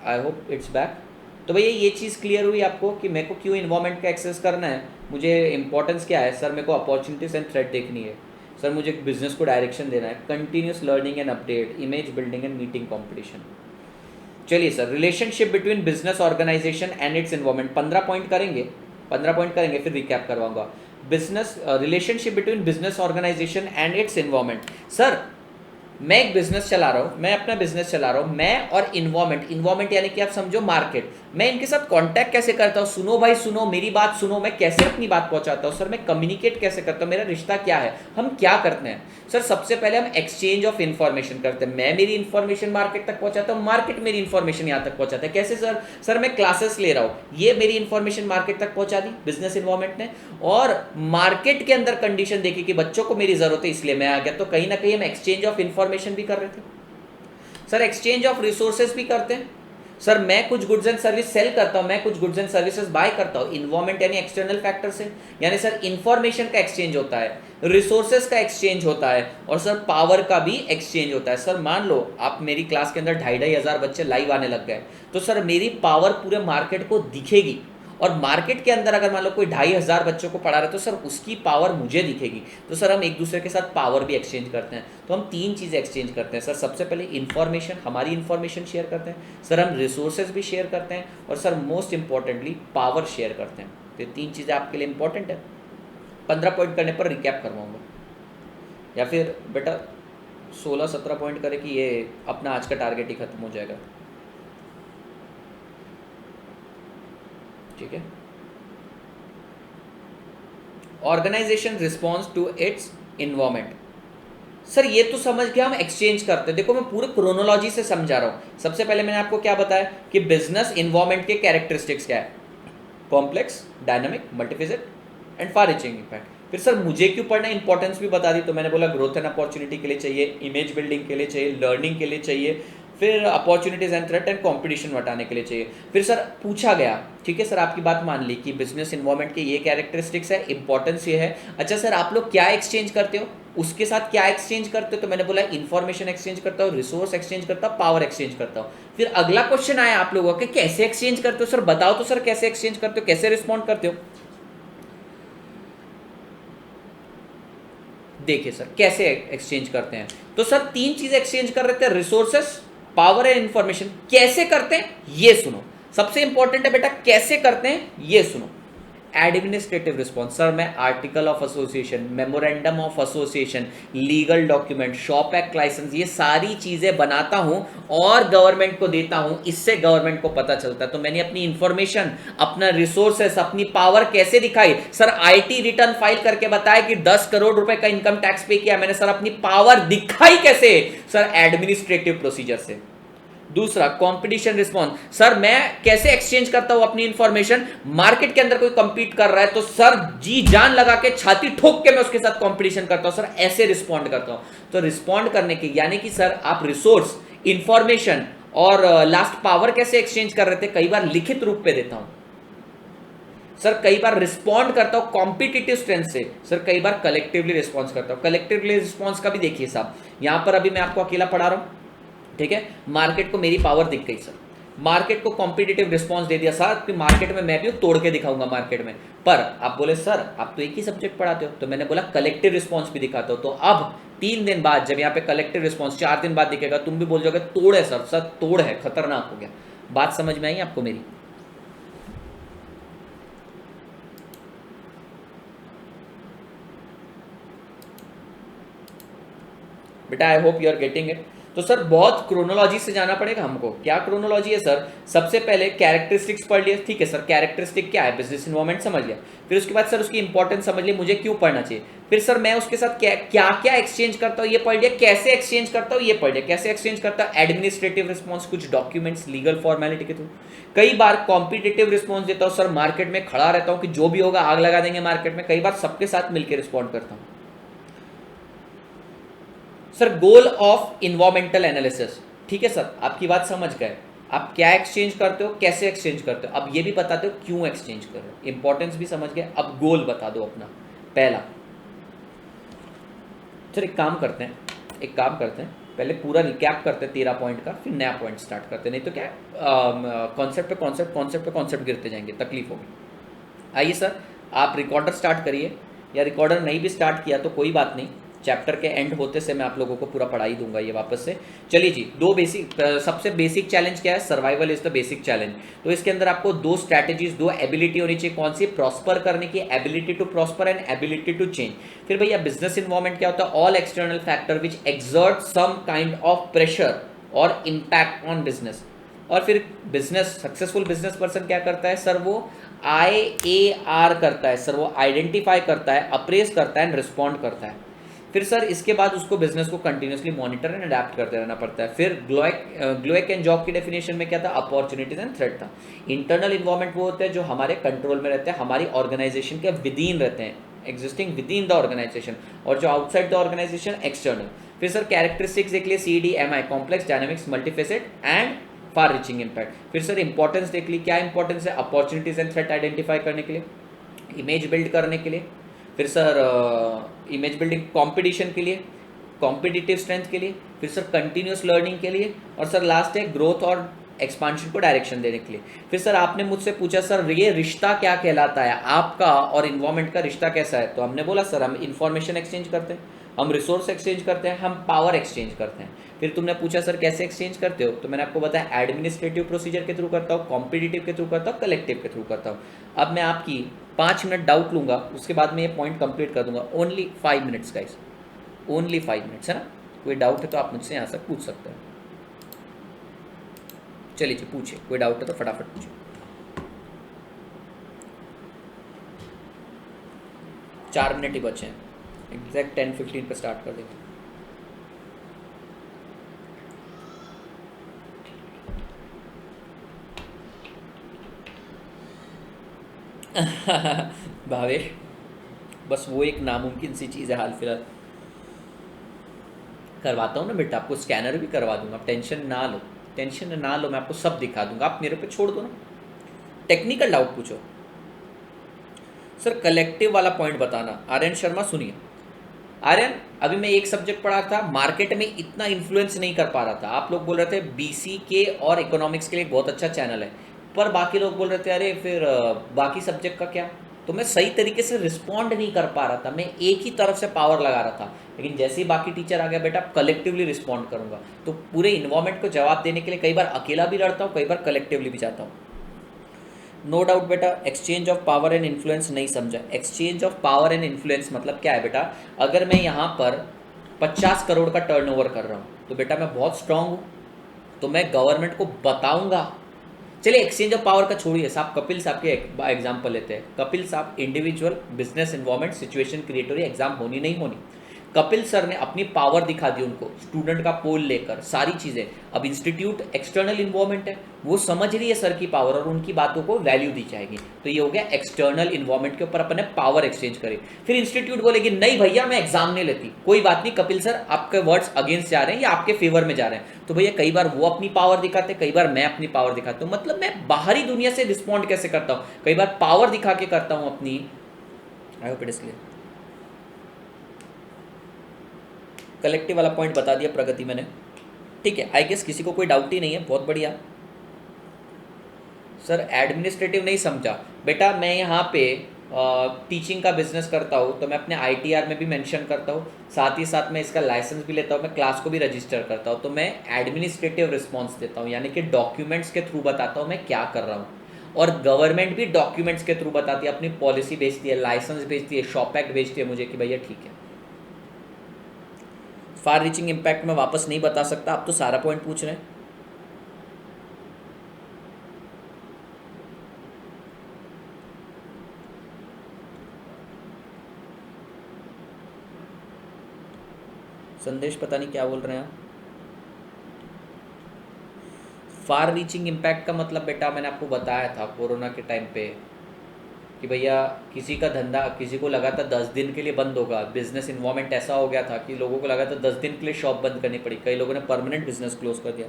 आई होप इट्स बैक। तो भैया ये चीज़ क्लियर हुई आपको कि मेरे को क्यों इन्वायरमेंट का एक्सेस करना है, मुझे इंपॉर्टेंस क्या है सर, मेरे को अपॉर्चुनिटीज एंड थ्रेट देखनी है सर, मुझे बिजनेस को डायरेक्शन देना है, continuous learning and update, image building and meeting competition. चलिए sir, relationship between business organisation and its environment, 15 point करेंगे, 15 पॉइंट करेंगे फिर रिकैप करवाऊंगा। Business relationship between business organisation and its environment. Sir मैं एक बिजनेस चला रहा हूँ, मैं अपना बिजनेस चला रहा हूँ, मैं और इन्वायरमेंट यानी कि आप समझो मार्केट, मैं इनके साथ कांटेक्ट कैसे करता हूँ, सुनो भाई सुनो, मेरी बात सुनो, मैं कैसे अपनी बात पहुंचाता हूँ सर, मैं कम्युनिकेट कैसे करता हूँ, मेरा रिश्ता क्या है, हम क्या करते हैं सर। सबसे पहले हम एक्सचेंज ऑफ इन्फॉर्मेशन करते हैं, मैं मेरी इन्फॉर्मेशन मार्केट तक पहुंचाता हूँ, मार्केट मेरी इन्फॉर्मेशन यहाँ तक पहुंचाता है। कैसे सर मैं क्लासेस ले रहा हूँ, ये मेरी इन्फॉर्मेशन मार्केट तक पहुंचा दी बिजनेस इन्वायरमेंट ने, और मार्केट के अंदर कंडीशन देखी कि बच्चों को मेरी जरूरत है इसलिए मैं आ गया, तो कहीं ना कहीं हम एक्सचेंज ऑफ इन्फॉर्मेशन भी कर रहे थे सर, एक्सचेंज ऑफ रिसोर्सेज भी करते हैं सर, मैं कुछ गुड्स एंड सर्विस सेल करता हूं, मैं कुछ गुड्स एंड सर्विसेज बाय करता हूं, इन्वायरमेंट यानी एक्सटर्नल फैक्टर से, यानी सर इंफॉर्मेशन का एक्सचेंज होता है, रिसोर्सेज का एक्सचेंज होता है, और सर पावर का भी एक्सचेंज होता है। सर मान लो आप मेरी क्लास के अंदर 2,500 बच्चे लाइव आने लग गए, तो सर मेरी पावर पूरे मार्केट को दिखेगी, और मार्केट के अंदर अगर मान लो कोई 2,500 बच्चों को पढ़ा रहे तो सर उसकी पावर मुझे दिखेगी, तो सर हम एक दूसरे के साथ पावर भी एक्सचेंज करते हैं। तो हम 3 चीज़ें एक्सचेंज करते हैं सर, सबसे पहले इन्फॉर्मेशन, हमारी इन्फॉर्मेशन शेयर करते हैं सर, हम रिसोर्सेज भी शेयर करते हैं, और sir most importantly power share करते हैं। तो ये 3 चीज़ें आपके लिए इंपॉर्टेंट है। 15 पॉइंट करने पर रिकैप करवाऊंगा, या फिर बेटा 16-17 पॉइंट करे कि ये अपना आज का टारगेट ही खत्म हो जाएगा, ठीक है। Organisation response to its environment, sir ये तो समझ गया हम एक्सचेंज करते हैं। देखो मैं पूरे क्रोनोलॉजी से समझा रहा हूँ। सबसे पहले मैंने आपको क्या बताया कि बिजनेस इन्वायरमेंट के कैरेक्टरिस्टिक्स क्या है, complex, dynamic, multifaceted and far reaching impact. फिर सर मुझे क्यों पढ़ना, इंपॉर्टेंस भी बता दी, तो मैंने बोला ग्रोथ एंड अपॉर्चुनिटी के लिए चाहिए, इमेज बिल्डिंग के लिए चाहिए, लर्निंग के लिए चाहिए, फिर opportunities and threat and competition हटाने के लिए चाहिए। फिर सर पूछा गया, ठीक है सर आपकी बात मान ली कि बिजनेस इन्वॉल्वमेंट के ये कैरेक्टरिस्टिक्स है, इंपॉर्टेंस ये है, अच्छा सर आप लोग क्या एक्सचेंज करते हो, उसके साथ क्या एक्सचेंज करते हो, तो मैंने बोला इन्फॉर्मेशन एक्सचेंज करता हूँ, रिसोर्स एक्सचेंज करता हूँ, पावर एक्सचेंज करता हूँ। फिर अगला क्वेश्चन आया आप लोगों के, कैसे एक्सचेंज करते हो सर, बताओ तो सर कैसे एक्सचेंज करते हो, कैसे रिस्पॉन्ड करते हो। देखिए सर कैसे एक्सचेंज करते हैं, तो सर तीन चीजें एक्सचेंज कर रहे थे, रिसोर्सेस, पावर एंड इंफॉर्मेशन। कैसे करते हैं ये सुनो, सबसे इंपॉर्टेंट है बेटा कैसे करते हैं ये सुनो। एडमिनिस्ट्रेटिव रिस्पॉन्स, सर मैं article of association, memorandum of association, legal document, shop act licence, ये सारी चीजें बनाता हूं और गवर्नमेंट को देता हूं, इससे गवर्नमेंट को पता चलता है। तो मैंने अपनी इंफॉर्मेशन, अपना रिसोर्सेस, अपनी पावर कैसे दिखाई, सर आईटी रिटर्न फाइल करके बताया कि 10 करोड़ रुपए का इनकम टैक्स पे किया मैंने, सर अपनी पावर दिखाई कैसे, सर एडमिनिस्ट्रेटिव प्रोसीजर से। दूसरा कंपटीशन रिस्पॉन्स, सर मैं कैसे एक्सचेंज करता हूं अपनी इंफॉर्मेशन, मार्केट के अंदर कोई कंपीट कर रहा है तो सर जी जान लगा के छाती ठोक के मैं उसके साथ कंपटीशन करता हूं, सर ऐसे रिस्पॉन्ड करता हूं। तो रिस्पॉन्ड करने के यानी कि सर आप रिसोर्स, इंफॉर्मेशन और लास्ट पावर कैसे एक्सचेंज कर रहे थे, कई बार लिखित रूप पे देता हूं सर, कई बार रिस्पॉन्ड करता हूं कॉम्पिटिटिव स्ट्रेंथ से, सर कई बार कलेक्टिवली रिस्पॉन्स करता हूं। कलेक्टिवली रिस्पॉन्स का भी देखिए साहब, यहां पर अभी मैं आपको अकेला पढ़ा रहा हूं, ठीक है, मार्केट को मेरी पावर दिख गई सर, मार्केट को कॉम्पिटिटिव रिस्पांस दे दिया सर कि मार्केट में मैं भी तोड़ के दिखाऊंगा मार्केट में, पर आप बोले सर आप तो एक ही सब्जेक्ट पढ़ाते हो, तो मैंने बोला कलेक्टिव रिस्पांस भी दिखाता हूं। तो अब 3 दिन बाद जब यहाँ पे कलेक्टिव रिस्पांस 4 दिन बाद दिखेगा, तुम भी बोल जाओगे तोड़ है सर, सर तोड़ है, खतरनाक हो गया। बात समझ में आई आपको मेरी? बेटा I hope you are getting it. तो सर बहुत क्रोनोलॉजी से जाना पड़ेगा हमको। क्या क्रोनोलॉजी है सर? सबसे पहले कैरेक्टरिस्टिक्स पढ़ लिया, ठीक है सर, कैरेक्टरिस्टिक क्या है, बिजनेस इन्वायरमेंट समझ लिया। फिर उसके बाद सर उसकी इंपॉर्टेंस समझ लिया, मुझे क्यों पढ़ना चाहिए। फिर सर मैं उसके साथ क्या क्या एक्सचेंज करता हूँ ये पढ़ लिया, कैसे एक्सचेंज करता हूँ ये पढ़ लिया, कैसे एक्सचेंज करता हूँ एडमिनिस्ट्रेटिव रिस्पॉन्स, कुछ डॉक्यूमेंट्स लीगल फॉर्मेलिटी के थ्रू। कई बार कॉम्पिटिटिव रिस्पॉन्स देता हूँ सर, मार्केट में खड़ा रहता हूँ कि जो भी होगा आग लगा देंगे मार्केट में, कई बार सबके साथ मिलकर रिस्पॉन्ड करता हूँ। Sir goal of environmental analysis, ठीक है सर आपकी बात समझ गए, आप क्या एक्सचेंज करते हो, कैसे एक्सचेंज करते हो, अब ये भी बताते हो क्यों एक्सचेंज कर रहे हो, इंपॉर्टेंस भी समझ गए, अब गोल बता दो अपना। पहला सर एक काम करते हैं पहले पूरा रिकैप करते हैं 13 पॉइंट का, फिर नया पॉइंट स्टार्ट करते हैं, नहीं तो क्या कॉन्सेप्ट पे कॉन्सेप्ट गिरते जाएंगे, तकलीफ होगी। आइए सर आप रिकॉर्डर स्टार्ट करिए, या रिकॉर्डर नहीं भी स्टार्ट किया तो कोई बात नहीं, चैप्टर के एंड होते से मैं आप लोगों को पूरा पढ़ा ही दूंगा ये वापस से। चलिए जी, दो बेसिक, सबसे बेसिक चैलेंज क्या है, survival is the basic challenge. तो इसके अंदर आपको 2 स्ट्रैटेजीज, 2 एबिलिटी होनी चाहिए, कौन सी, प्रॉस्पर करने की, ability to prosper and ability to change. फिर भैया बिजनेस इन्वायरमेंट क्या होता है, all external factor which exert some kind of pressure और इम्पैक्ट ऑन बिजनेस। और फिर बिजनेस, सक्सेसफुल बिजनेस पर्सन क्या करता है सर, वो IAR करता है सर, वो आइडेंटिफाई करता है, अप्रेस करता है एंड रिस्पॉन्ड करता है। फिर सर इसके बाद उसको बिजनेस को कंटिन्यूसली मॉनिटर एंड अडेप्ट करते रहना पड़ता है। फिर ग्लोएक एंड जॉब की डेफिनेशन में क्या था, अपॉर्चुनिटीज एंड थ्रेट था। इंटरनल इन्वायरमेंट वो होते हैं जो हमारे कंट्रोल में रहते हैं, हमारी ऑर्गेनाइजेशन के विदिन रहते हैं, एग्जिस्टिंग विदिन द ऑर्गेनाइजेशन, और जो आउटसाइड द ऑर्गेनाइजेशन एक्सटर्नल। फिर सर कैरेक्टरिस्टिक्स देख लिए, CDMI, complex, dynamics, multifaceted and far reaching impact. फिर सर इंपॉर्टेंस देख ली, क्या इंपॉर्टेंस है, अपॉर्चुनिटीज एंड थ्रेट आइडेंटिफाई करने के लिए, इमेज बिल्ड करने के लिए। फिर सर इमेज बिल्डिंग कंपटीशन के लिए, कॉम्पिटिटिव स्ट्रेंथ के लिए। फिर सर कंटिन्यूस लर्निंग के लिए, और सर लास्ट है ग्रोथ और एक्सपांशन को डायरेक्शन देने के लिए। फिर सर आपने मुझसे पूछा सर ये रिश्ता क्या कहलाता है, आपका और इन्वायरमेंट का रिश्ता कैसा है, तो हमने बोला सर हम इंफॉर्मेशन एक्सचेंज करते हैं, हम रिसोर्स एक्सचेंज करते हैं, हम पावर एक्सचेंज करते हैं। फिर तुमने पूछा सर कैसे एक्सचेंज करते हो, तो मैंने आपको बताया एडमिनिस्ट्रेटिव प्रोसीजर के थ्रू करता हूँ, कॉम्पिटिटिव के थ्रू करता हूँ, कलेक्टिव के थ्रू करता हूँ। अब मैं आपकी 5 मिनट डाउट लूंगा, उसके बाद मैं ये पॉइंट कंप्लीट कर दूंगा। Only 5 minutes guys, only 5 minutes, है ना। कोई डाउट है तो आप मुझसे यहाँ से पूछ सकते हैं। चलिए जी पूछिए, कोई डाउट है तो फटाफट पूछिए। 4 मिनट ही बचे हैं, एग्जैक्ट 10:15 पे स्टार्ट कर देंगे। भावेश बस वो एक नामुमकिन सी चीज़ है हाल फिलहाल। करवाता हूँ ना बेटा, आपको स्कैनर भी करवा दूंगा, आप टेंशन ना लो, टेंशन ना लो, मैं आपको सब दिखा दूंगा, आप मेरे पे छोड़ दो ना। टेक्निकल डाउट पूछो। सर कलेक्टिव वाला पॉइंट बताना। आर्यन शर्मा सुनिए, आर्यन अभी मैं एक सब्जेक्ट पढ़ा था, मार्केट में इतना इन्फ्लुएंस नहीं कर पा रहा था। आप लोग बोल रहे थे बीसी के और इकोनॉमिक्स के लिए बहुत अच्छा चैनल है, पर बाकी लोग बोल रहे थे अरे फिर बाकी सब्जेक्ट का क्या। तो मैं सही तरीके से रिस्पॉन्ड नहीं कर पा रहा था, मैं एक ही तरफ से पावर लगा रहा था। लेकिन जैसे ही बाकी टीचर आ गया बेटा, कलेक्टिवली रिस्पॉन्ड करूंगा। तो पूरे इन्वायरमेंट को जवाब देने के लिए कई बार अकेला भी लड़ता हूँ, कई बार कलेक्टिवली भी जाता हूँ। नो डाउट बेटा, exchange of power and influence नहीं समझा। Exchange of power and influence मतलब क्या है बेटा? अगर मैं यहाँ पर 50 करोड़ का टर्नओवर कर रहा हूँ तो बेटा मैं बहुत स्ट्रांग हूँ, तो मैं गवर्नमेंट को बताऊंगा। चलिए एक्सचेंज ऑफ पावर का छोड़िए साहब, कपिल साहब के एग्जाम्पल लेते हैं। कपिल साहब individual business environment situation create हो रही है, एग्जाम होनी नहीं होनी। कपिल सर ने अपनी पावर दिखा दी उनको, स्टूडेंट का पोल लेकर सारी चीज़ें। अब इंस्टीट्यूट एक्सटर्नल इन्वायरमेंट है, वो समझ रही है सर की पावर और उनकी बातों को वैल्यू दी जाएगी। तो ये हो गया एक्सटर्नल इन्वायरमेंट के ऊपर अपने पावर एक्सचेंज करें। फिर इंस्टीट्यूट बोलेगी नहीं भैया मैं एग्जाम नहीं लेती, कोई बात नहीं कपिल सर आपके वर्ड्स अगेंस्ट जा रहे हैं या आपके फेवर में जा रहे हैं। तो भैया कई बार वो अपनी पावर दिखाते, कई बार मैं अपनी पावर दिखाता हूँ। मतलब मैं बाहरी दुनिया से रिस्पॉन्ड कैसे करता हूँ, कई बार पावर दिखा के करता हूँ अपनी। I hope it is clear. Collective वाला पॉइंट बता दिया प्रगति मैंने, ठीक है। आई गेस किसी को कोई डाउट ही नहीं है, बहुत बढ़िया। सर एडमिनिस्ट्रेटिव नहीं समझा बेटा, मैं यहाँ पे टीचिंग का बिजनेस करता हूँ, तो मैं अपने ITR में भी मेंशन करता हूँ, साथ ही साथ मैं इसका लाइसेंस भी लेता हूँ, मैं क्लास को भी रजिस्टर करता हूँ। तो मैं एडमिनिस्ट्रेटिव रिस्पॉन्स देता हूँ, यानी कि डॉक्यूमेंट्स के थ्रू बताता हूँ मैं क्या कर रहा हूँ। और गवर्नमेंट भी डॉक्यूमेंट्स के थ्रू बताती है, अपनी पॉलिसी भेजती है, लाइसेंस भेजती है, शॉप एक्ट भेजती है मुझे कि भैया ठीक है। फार रीचिंग इम्पैक्ट में वापस नहीं बता सकता, आप तो सारा पॉइंट पूछ रहे हैं। संदेश पता नहीं क्या बोल रहे हैं आप। फार रीचिंग इम्पैक्ट का मतलब बेटा मैंने आपको बताया था कोरोना के टाइम पे कि भैया किसी का धंधा, किसी को लगा था 10 दिन के लिए बंद होगा, बिजनेस इन्वायरमेंट ऐसा हो गया था कि लोगों को लगा था 10 दिन के लिए शॉप बंद करनी पड़ी, कई लोगों ने परमानेंट बिजनेस क्लोज कर दिया।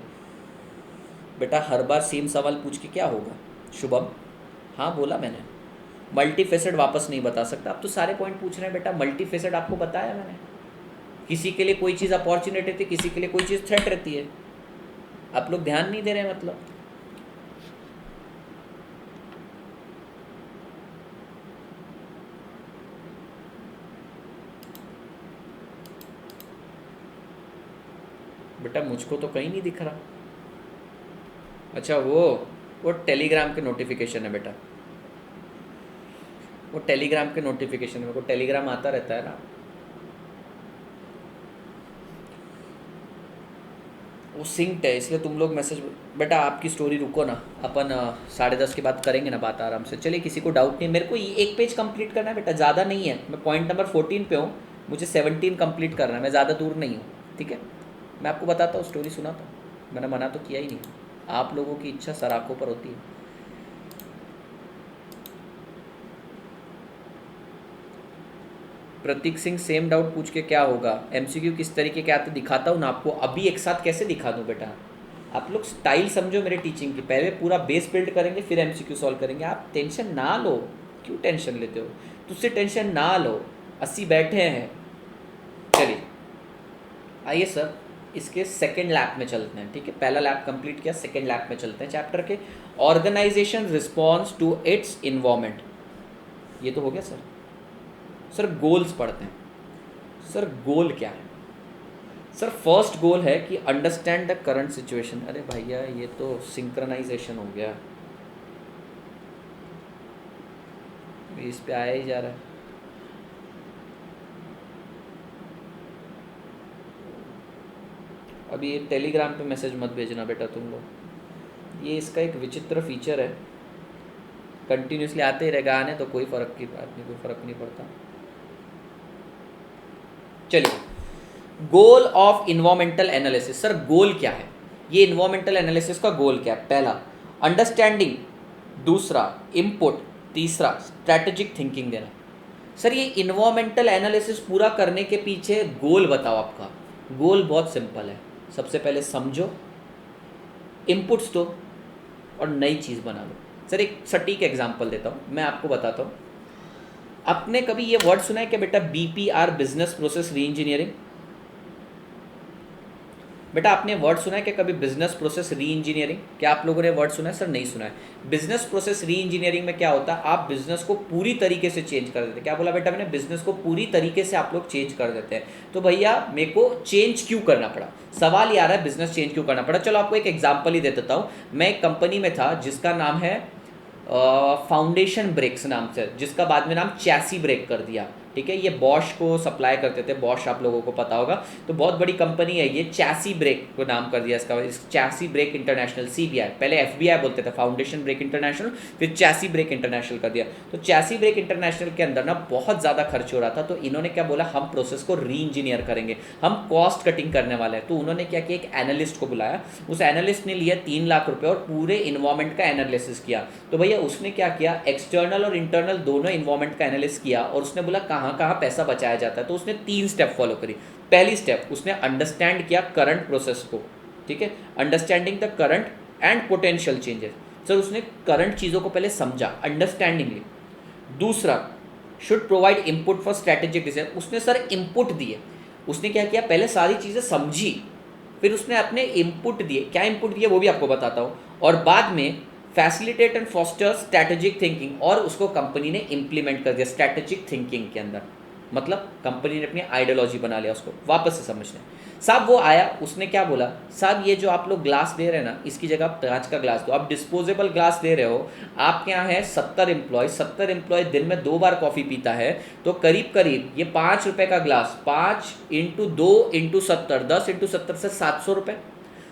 बेटा हर बार सेम सवाल पूछ के क्या होगा। शुभम हाँ बोला मैंने, मल्टी फेसेड वापस नहीं बता सकता। आप तो सारे पॉइंट पूछ रहे हैं बेटा, मल्टी फेसेड आपको बताया मैंने। किसी के लिए कोई चीज़ अपॉर्चुनिटी रहती है, किसी के लिए कोई चीज़ थ्रेट रहती है। आप लोग ध्यान नहीं दे रहे मतलब। बेटा मुझको तो कहीं नहीं दिख रहा। अच्छा वो टेलीग्राम के नोटिफिकेशन है बेटा, वो टेलीग्राम के नोटिफिकेशन, मेरे को टेलीग्राम आता रहता है ना, वो सिंक्ड है इसलिए तुम लोग मैसेज। बेटा आपकी स्टोरी रुको ना, अपन 10:30 के बाद करेंगे ना बात आराम से। चलिए किसी को डाउट नहीं, मेरे को एक पेज कंप्लीट करना है बेटा, ज़्यादा नहीं है। मैं पॉइंट नंबर 14 पे हूँ, मुझे 17 कंप्लीट करना है, मैं ज़्यादा दूर नहीं हूँ, ठीक है। मैं आपको बताता हूँ, स्टोरी सुनाता हूँ, मैंने मना तो किया ही नहीं। आप लोगों की इच्छा सर आँखों पर होती है। प्रतीक सिंह सेम डाउट पूछ के क्या होगा, MCQ किस तरीके के आते दिखाता हूँ ना आपको। अभी एक साथ कैसे दिखा दूँ बेटा, आप लोग स्टाइल समझो मेरे टीचिंग की, पहले पूरा बेस बिल्ड करेंगे फिर MCQ सॉल्व करेंगे। आप टेंशन ना लो, क्यों टेंशन लेते हो, तुझसे टेंशन ना लो, 80 बैठे हैं। चलिए आइए सर इसके सेकेंड लैप में चलते हैं, ठीक है। पहला लैप कंप्लीट किया, सेकेंड लैप में चलते हैं चैप्टर के। Organisation response to its environment, ये तो हो गया सर। सर गोल्स पढ़ते हैं। सर गोल क्या है? सर फर्स्ट गोल है कि अंडरस्टैंड द करंट सिचुएशन। अरे भैया ये तो सिंक्रोनाइजेशन हो गया, इस पे आया ही जा रहा है। अभी ये टेलीग्राम पे मैसेज मत भेजना बेटा तुम लोग, ये इसका एक विचित्र फीचर है, कंटिन्यूसली आते ही रहेगा, आने तो कोई फ़र्क की बात नहीं, कोई फ़र्क नहीं पड़ता। चलिए goal of environmental analysis. Sir goal क्या है, ये इन्वायरमेंटल एनालिसिस का गोल क्या है? पहला अंडरस्टैंडिंग, दूसरा इनपुट, तीसरा स्ट्रैटेजिक थिंकिंग देना। सर ये इन्वायरमेंटल एनालिसिस पूरा करने के पीछे गोल बताओ आपका। गोल बहुत सिंपल है, सबसे पहले समझो, इनपुट्स दो और नई चीज़ बना लो। सर एक सटीक एग्जांपल देता हूँ, मैं आपको बताता हूँ। आपने कभी ये वर्ड सुना है कि बेटा BPR, बिजनेस प्रोसेस री इंजीनियरिंग? बेटा आपने वर्ड सुना है कि कभी बिजनेस प्रोसेस री इंजीनियरिंग? क्या आप लोगों ने वर्ड सुना है? सर नहीं सुना है। बिजनेस प्रोसेस री इंजीनियरिंग में क्या होता है, आप बिजनेस को पूरी तरीके से चेंज कर देते हैं। क्या बोला बेटा मैंने? बिजनेस को पूरी तरीके से आप लोग चेंज कर देते हैं। तो भैया मेरे को चेंज क्यों करना पड़ा? सवाल ये आ रहा है बिजनेस चेंज क्यों करना पड़ा। चलो आपको एक एग्जाम्पल ही दे देता हूँ। मैं एक कंपनी में था जिसका नाम है फाउंडेशन ब्रेक्स नाम से, जिसका बाद में नाम चैसी ब्रेक कर दिया। ठीक है, ये बॉश को सप्लाई करते थे, बॉश आप लोगों को पता होगा, तो बहुत बड़ी कंपनी है ये। चैसी ब्रेक को नाम कर दिया इसका, चैसी ब्रेक इंटरनेशनल, CBI, पहले FBI बोलते थे, फाउंडेशन ब्रेक इंटरनेशनल, फिर चैसी ब्रेक इंटरनेशनल कर दिया। तो चैसी ब्रेक इंटरनेशनल के अंदर ना बहुत ज़्यादा खर्च हो रहा था, तो इन्होंने क्या बोला, हम प्रोसेस को री इंजीनियर करेंगे, हम कॉस्ट कटिंग करने वाले हैं। तो उन्होंने क्या किया, एक एनालिस्ट को बुलाया, उस एनालिस्ट ने लिया 3 लाख रुपये और पूरे इन्वायरमेंट का एनालिसिस किया। तो भैया उसने क्या किया, एक्सटर्नल और इंटरनल दोनों इन्वायरमेंट का एनालिसिस किया और उसने बोला कहाँ कहाँ पैसा बचाया जाता है। तो उसने 3 स्टेप फॉलो करी। पहली स्टेप, उसने अंडरस्टैंड किया करंट प्रोसेस को। ठीक है, understanding the current and potential changes. Sir उसने करंट चीज़ों को पहले समझा अंडरस्टैंडिंगली। दूसरा, should provide input for strategic decision. उसने सर इनपुट दिए। उसने क्या किया, पहले सारी चीज़ें समझी, फिर उसने अपने इनपुट दिए। क्या इनपुट दिए वो भी आपको बताता हूँ। और बाद में facilitate and foster strategic thinking, और उसको कंपनी ने इम्प्लीमेंट कर दिया स्ट्रैटेजिक थिंकिंग के अंदर। मतलब कंपनी ने अपनी आइडियोलॉजी बना लिया, उसको वापस से समझने। साहब वो आया, उसने क्या बोला, साहब ये जो आप लोग ग्लास दे रहे हैं ना, इसकी जगह आप कांच का ग्लास दो। आप डिस्पोजेबल ग्लास दे रहे हो, आपके यहाँ है 70 एम्प्लॉय, 70 एम्प्लॉय दिन में 2 बार कॉफ़ी पीता है, तो करीब करीब ये 5 रुपये का ग्लास, 5 × 2 × 70, 10 × 70 से 700 रुपये।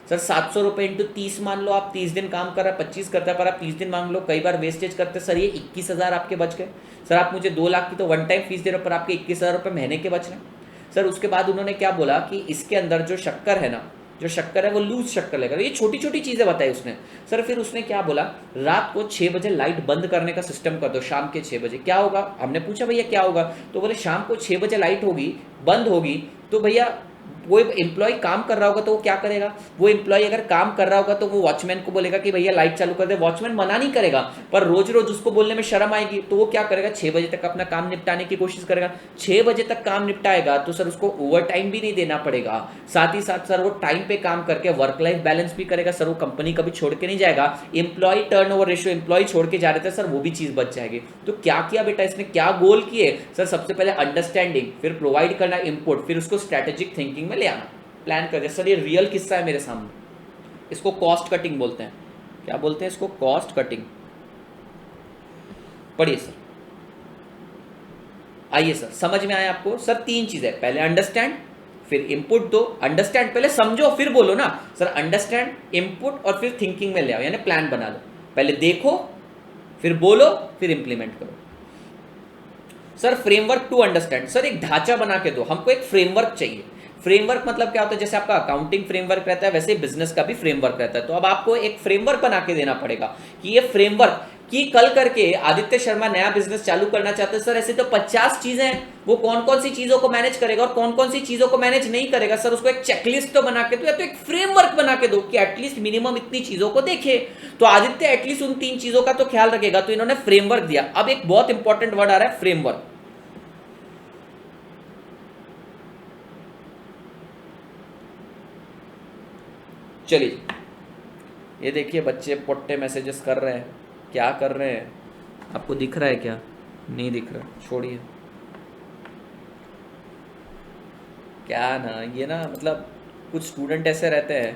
सर 700 रुपये × 30 मान लो, आप 30 दिन काम कर रहा है, 25 करता है, पर आप 30 दिन मांग लो, कई बार वेस्टेज करते सर, ये 21,000 आपके बच गए। सर आप मुझे 2 लाख की तो वन टाइम फीस दे रहे हो, पर आपके 21,000 रुपये महीने के बच रहे हैं। सर उसके बाद उन्होंने क्या बोला कि इसके अंदर जो शक्कर है ना, जो शक्कर है वो लूज शक्कर लेकर, ये छोटी छोटी चीज़ें बताई उसने। सर फिर उसने क्या बोला, रात को 6 बजे लाइट बंद करने का सिस्टम कर दो, शाम के 6 बजे। क्या होगा, हमने पूछा भैया क्या होगा, तो बोले शाम को 6 बजे लाइट होगी, बंद होगी, तो भैया वो एम्प्लॉय काम कर रहा होगा तो वो क्या करेगा, वो एम्प्लॉय अगर काम कर रहा होगा तो वो वॉचमैन को बोलेगा कि भैया लाइट चालू कर दे। वॉचमैन मना नहीं करेगा, पर रोज रोज उसको बोलने में शर्म आएगी, तो वो क्या करेगा, 6 बजे तक अपना काम निपटाने की कोशिश करेगा। 6 बजे तक काम निपटाएगा तो सर उसको ओवर टाइम भी नहीं देना पड़ेगा, साथ ही साथ सर वो टाइम पे काम करके वर्क लाइफ बैलेंस भी करेगा। सर वो कंपनी कभी छोड़ के नहीं जाएगा। एम्प्लॉय टर्नओवर रेशियो, एम्प्लॉय छोड़ के जा रहे थे सर, वो भी चीज़ बच जाएगी। तो क्या किया बेटा इसने, क्या गोल किए सर, सबसे पहले अंडरस्टैंडिंग, फिर प्रोवाइड करना इनपुट, फिर उसको स्ट्रैटेजिक थिंकिंग में ले आना, प्लान कर दिया। सर ये रियल किस्सा है मेरे सामने, इसको कॉस्ट कटिंग बोलते हैं। क्या बोलते हैं इसको, कॉस्ट कटिंग। पढ़िए सर, आइए सर, समझ में आया आपको। सर 3 चीजें, पहले अंडरस्टैंड, फिर इनपुट दो। अंडरस्टैंड पहले समझो फिर बोलो ना सर, अंडरस्टैंड, इनपुट और फिर थिंकिंग में ले आओ, यानी प्लान बना लो। पहले देखो, फिर बोलो, फिर इंप्लीमेंट करो। Sir framework to understand, sir एक ढांचा बना के दो, हमको एक फ्रेमवर्क चाहिए। फ्रेमवर्क मतलब क्या होता है, जैसे आपका अकाउंटिंग फ्रेमवर्क रहता है, वैसे बिजनेस का भी फ्रेमवर्क रहता है। तो अब आपको एक फ्रेमवर्क बना के देना पड़ेगा कि ये फ्रेमवर्क कि कल करके आदित्य शर्मा नया बिजनेस चालू करना चाहते हैं, सर ऐसे तो 50 चीजें हैं, वो कौन कौन सी चीजों को मैनेज करेगा और कौन कौन सी चीजों को मैनेज नहीं करेगा। सर उसको एक चेकलिस्ट तो बना के दो, या तो एक फ्रेमवर्क बना के दो कि एटलीस्ट मिनिमम इतनी चीजों को देखे, तो आदित्य एटलीस्ट उन 3 चीजों का तो ख्याल रखेगा। तो इन्होंने फ्रेमवर्क दिया। अब एक बहुत इंपॉर्टेंट वर्ड आ रहा है, फ्रेमवर्क। चलिए ये देखिए बच्चे पोट्टे मैसेजेस कर रहे हैं, क्या कर रहे हैं, आपको दिख रहा है क्या, नहीं दिख रहा, छोड़िए। क्या ना, ये ना मतलब कुछ स्टूडेंट ऐसे रहते हैं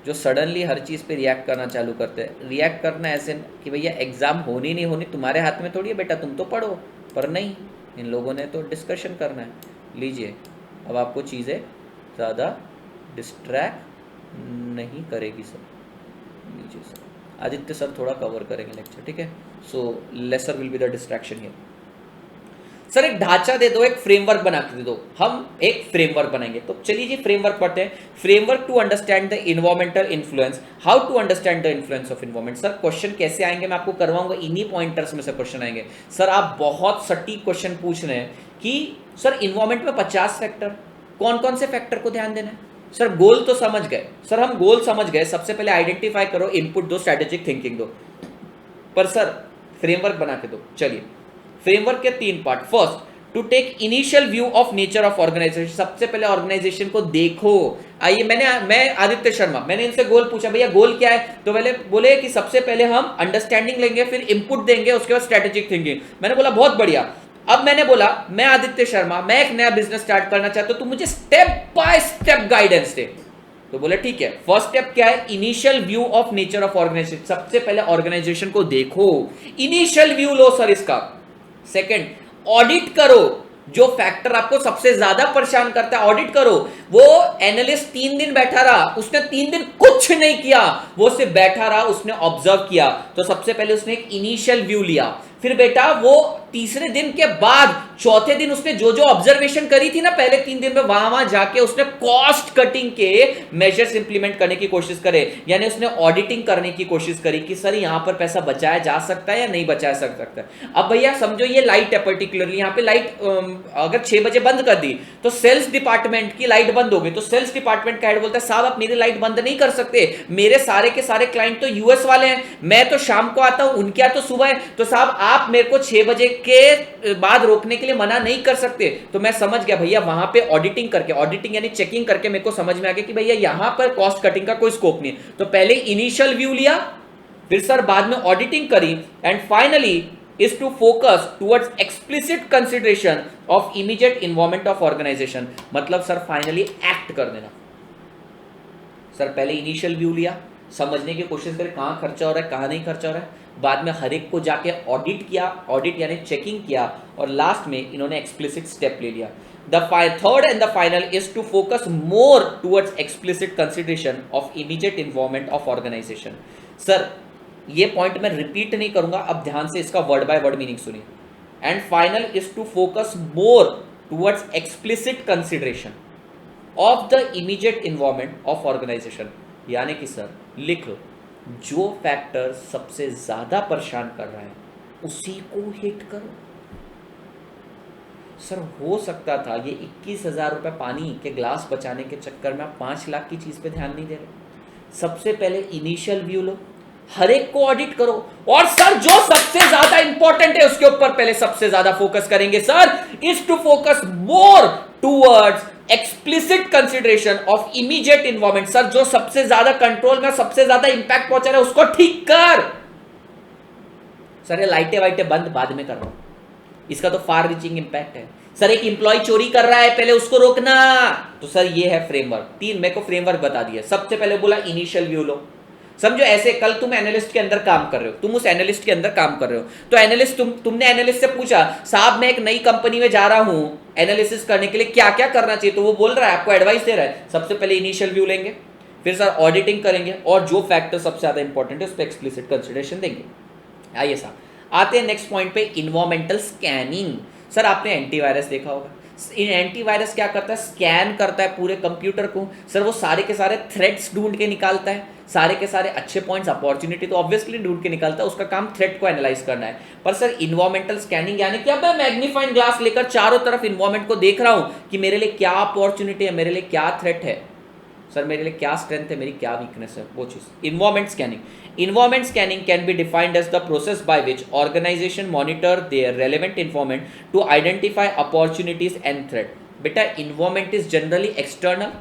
जो सडनली हर चीज़ पे रिएक्ट करना चालू करते हैं। रिएक्ट करना ऐसे कि भैया एग्ज़ाम होनी नहीं होनी तुम्हारे हाथ में थोड़ी है बेटा, तुम तो पढ़ो, पर नहीं, इन लोगों ने तो डिस्कशन करना है। लीजिए, अब आपको चीज़ें ज़्यादा डिस्ट्रैक्ट नहीं करेगी सर। लीजिए सर, आदित्य सर थोड़ा कवर करेंगे लेक्चर, ठीक है। So lesser will be the distraction here. Sir एक ढांचा दे दो, एक फ्रेमवर्क बना के दे दो, हम एक फ्रेमवर्क बनाएंगे। तो चलिए जी फ्रेमवर्क पढ़ते हैं। Framework to understand the environmental influence, how to understand the influence of environment. Sir question कैसे आएंगे मैं आपको करवाऊंगा, इन्हीं पॉइंटर्स में से क्वेश्चन आएंगे। सर आप बहुत सटीक क्वेश्चन पूछ रहे हैं कि सर इन्वायरमेंट में 50 फैक्टर, कौन कौन से फैक्टर को ध्यान देना है। सर गोल तो समझ गए, सर हम गोल समझ गए, सबसे पहले आइडेंटिफाई करो, इनपुट दो, स्ट्रेटेजिक थिंकिंग दो, पर सर फ्रेमवर्क बना के दो। चलिए फ्रेमवर्क के 3 part. First, to take initial view of nature of organisation, सबसे पहले ऑर्गेनाइजेशन को देखो। आइए मैं आदित्य शर्मा, मैंने इनसे गोल पूछा, भैया गोल क्या है, तो पहले बोले कि सबसे पहले हम अंडरस्टैंडिंग लेंगे, फिर इंपुट देंगे, उसके बाद स्ट्रेटेजिक थिंकिंग। मैंने बोला बहुत बढ़िया। अब मैंने बोला मैं आदित्य शर्मा, मैं एक नया बिजनेस स्टार्ट करना चाहता हूं, तो मुझे स्टेप बाय स्टेप गाइडेंस दे। तो बोले ठीक है, फर्स्ट स्टेप क्या है, initial view of nature of organisation, सबसे पहले ऑर्गेनाइजेशन को देखो, इनिशियल व्यू लो सर इसका। सेकंड, ऑडिट करो, जो फैक्टर आपको सबसे ज्यादा परेशान करता है ऑडिट करो। वो एनालिस्ट 3 दिन बैठा रहा, उसने 3 दिन कुछ नहीं किया, वो सिर्फ बैठा रहा, उसने ऑब्जर्व किया। तो सबसे पहले उसने एक इनिशियल व्यू लिया, फिर बेटा वो तीसरे दिन के बाद चौथे दिन उसने जो जो ऑब्जर्वेशन करी थी ना पहले 3 दिन में, वहां जाके उसने कॉस्ट कटिंग के मेजर्स इंप्लीमेंट करने की कोशिश करे, यानी उसने ऑडिटिंग करने की कोशिश करी कि सर यहां पर पैसा बचाया जा सकता है या नहीं बचाया सकता है। अब भैया समझो ये लाइट है, पर्टिकुलरली यहां पे लाइट अगर 6 बजे बंद कर दी तो सेल्स डिपार्टमेंट की लाइट बंद हो गई, तो सेल्स डिपार्टमेंट का हेड बोलता है साहब आप मेरी लाइट बंद नहीं कर सकते, मेरे सारे के सारे क्लाइंट तो यूएस वाले हैं, मैं तो शाम को आता हूं, उनके यहाँ तो सुबह है, तो साहब आप मेरे को 6 बजे के बाद रोकने के लिए मना नहीं कर सकते। तो मैं समझ गया भैया, वहां पे ऑडिटिंग करके, ऑडिटिंग यानी चेकिंग करके मेरे को समझ में आ गया कि भैया यहां पर कॉस्ट कटिंग का कोई स्कोप नहीं है। तो पहले इनिशियल व्यू लिया, फिर सर बाद में ऑडिटिंग करी, and finally is to focus towards explicit consideration of immediate environment of organization। मतलब सर फाइनली एक्ट कर देना। सर पहले इनिशियल व्यू लिया, समझने की कोशिश करें कहाँ खर्चा हो रहा है, कहाँ नहीं खर्चा हो रहा है, बाद में हर एक को जाके ऑडिट किया, ऑडिट यानी चेकिंग किया, और लास्ट में इन्होंने एक्सप्लिसिट स्टेप ले लिया। The third and the final is to focus more towards explicit consideration of immediate involvement of organization। Sir ये पॉइंट मैं रिपीट नहीं करूंगा, अब ध्यान से इसका वर्ड बाय वर्ड मीनिंग सुनिए। And final is to focus more towards explicit consideration of the immediate involvement of organisation. यानी कि सर लिख लो, जो फैक्टर सबसे ज्यादा परेशान कर रहा है उसी को हिट करो। सर हो सकता था ये 21,000 रुपए पानी के ग्लास बचाने के चक्कर में आप 5 लाख की चीज पे ध्यान नहीं दे रहे। सबसे पहले इनिशियल व्यू लो, हर एक को ऑडिट करो, और सर जो सबसे ज्यादा इंपॉर्टेंट है उसके ऊपर पहले सबसे ज्यादा फोकस करेंगे। Sir is to focus more towards explicit consideration of immediate involvement. Sir जो सबसे ज्यादा कंट्रोल में सबसे ज्यादा इंपैक्ट पहुंचा रहा है उसको ठीक कर। सर ये लाइटें वाइटें बंद बाद में कर रहा हूं, इसका तो फार रीचिंग इंपैक्ट है। सर एक इंप्लॉय चोरी कर रहा है, पहले उसको रोकना। तो सर ये है फ्रेमवर्क। 3 मेरे को फ्रेमवर्क बता दिया। सबसे पहले बोला इनिशियल व्यू लो, समझो ऐसे कल तुम एनालिस्ट के अंदर काम कर रहे हो, तुम उस एनालिस्ट के अंदर काम कर रहे हो, तो एनालिस्ट तुमने एनालिस्ट से पूछा साहब मैं एक नई कंपनी में जा रहा हूं एनालिसिस करने के लिए, क्या क्या करना चाहिए, तो वो बोल रहा है आपको एडवाइस दे रहा है। सबसे पहले इनिशियल व्यू लेंगे, फिर सर ऑडिटिंग करेंगे, और जो फैक्टर सबसे ज्यादा इंपॉर्टेंट है उस पर एक्सप्लिसिट कंसिडरेशन देंगे। आइए साहब आते हैं नेक्स्ट पॉइंट पे, इन्वायरमेंटल स्कैनिंग। सर आपने एंटीवायरस देखा होगा, एंटीवायरस क्या करता है, स्कैन करता है पूरे कंप्यूटर को। सर वो सारे के सारे थ्रेट्स ढूंढ के निकालता है, सारे के सारे अच्छे पॉइंट्स, अपॉर्चुनिटी तो ऑब्वियसली ढूंढ के निकालता है, उसका काम थ्रेट को एनालाइज करना है। पर सर इन्वायरमेंटल स्कैनिंग यानी कि अब मैं मैग्नीफाइंग ग्लास लेकर चारों तरफ इन्वायरमेंट को देख रहा हूं कि मेरे लिए क्या अपॉर्चुनिटी है, मेरे लिए क्या थ्रेट है, सर मेरे लिए क्या स्ट्रेंथ है, मेरी क्या वीकनेस है, वो चीज environment scanning. Environment scanning can be defined as the process by which organization monitor their relevant environment to identify opportunities and threat। बेटा environment is generally external,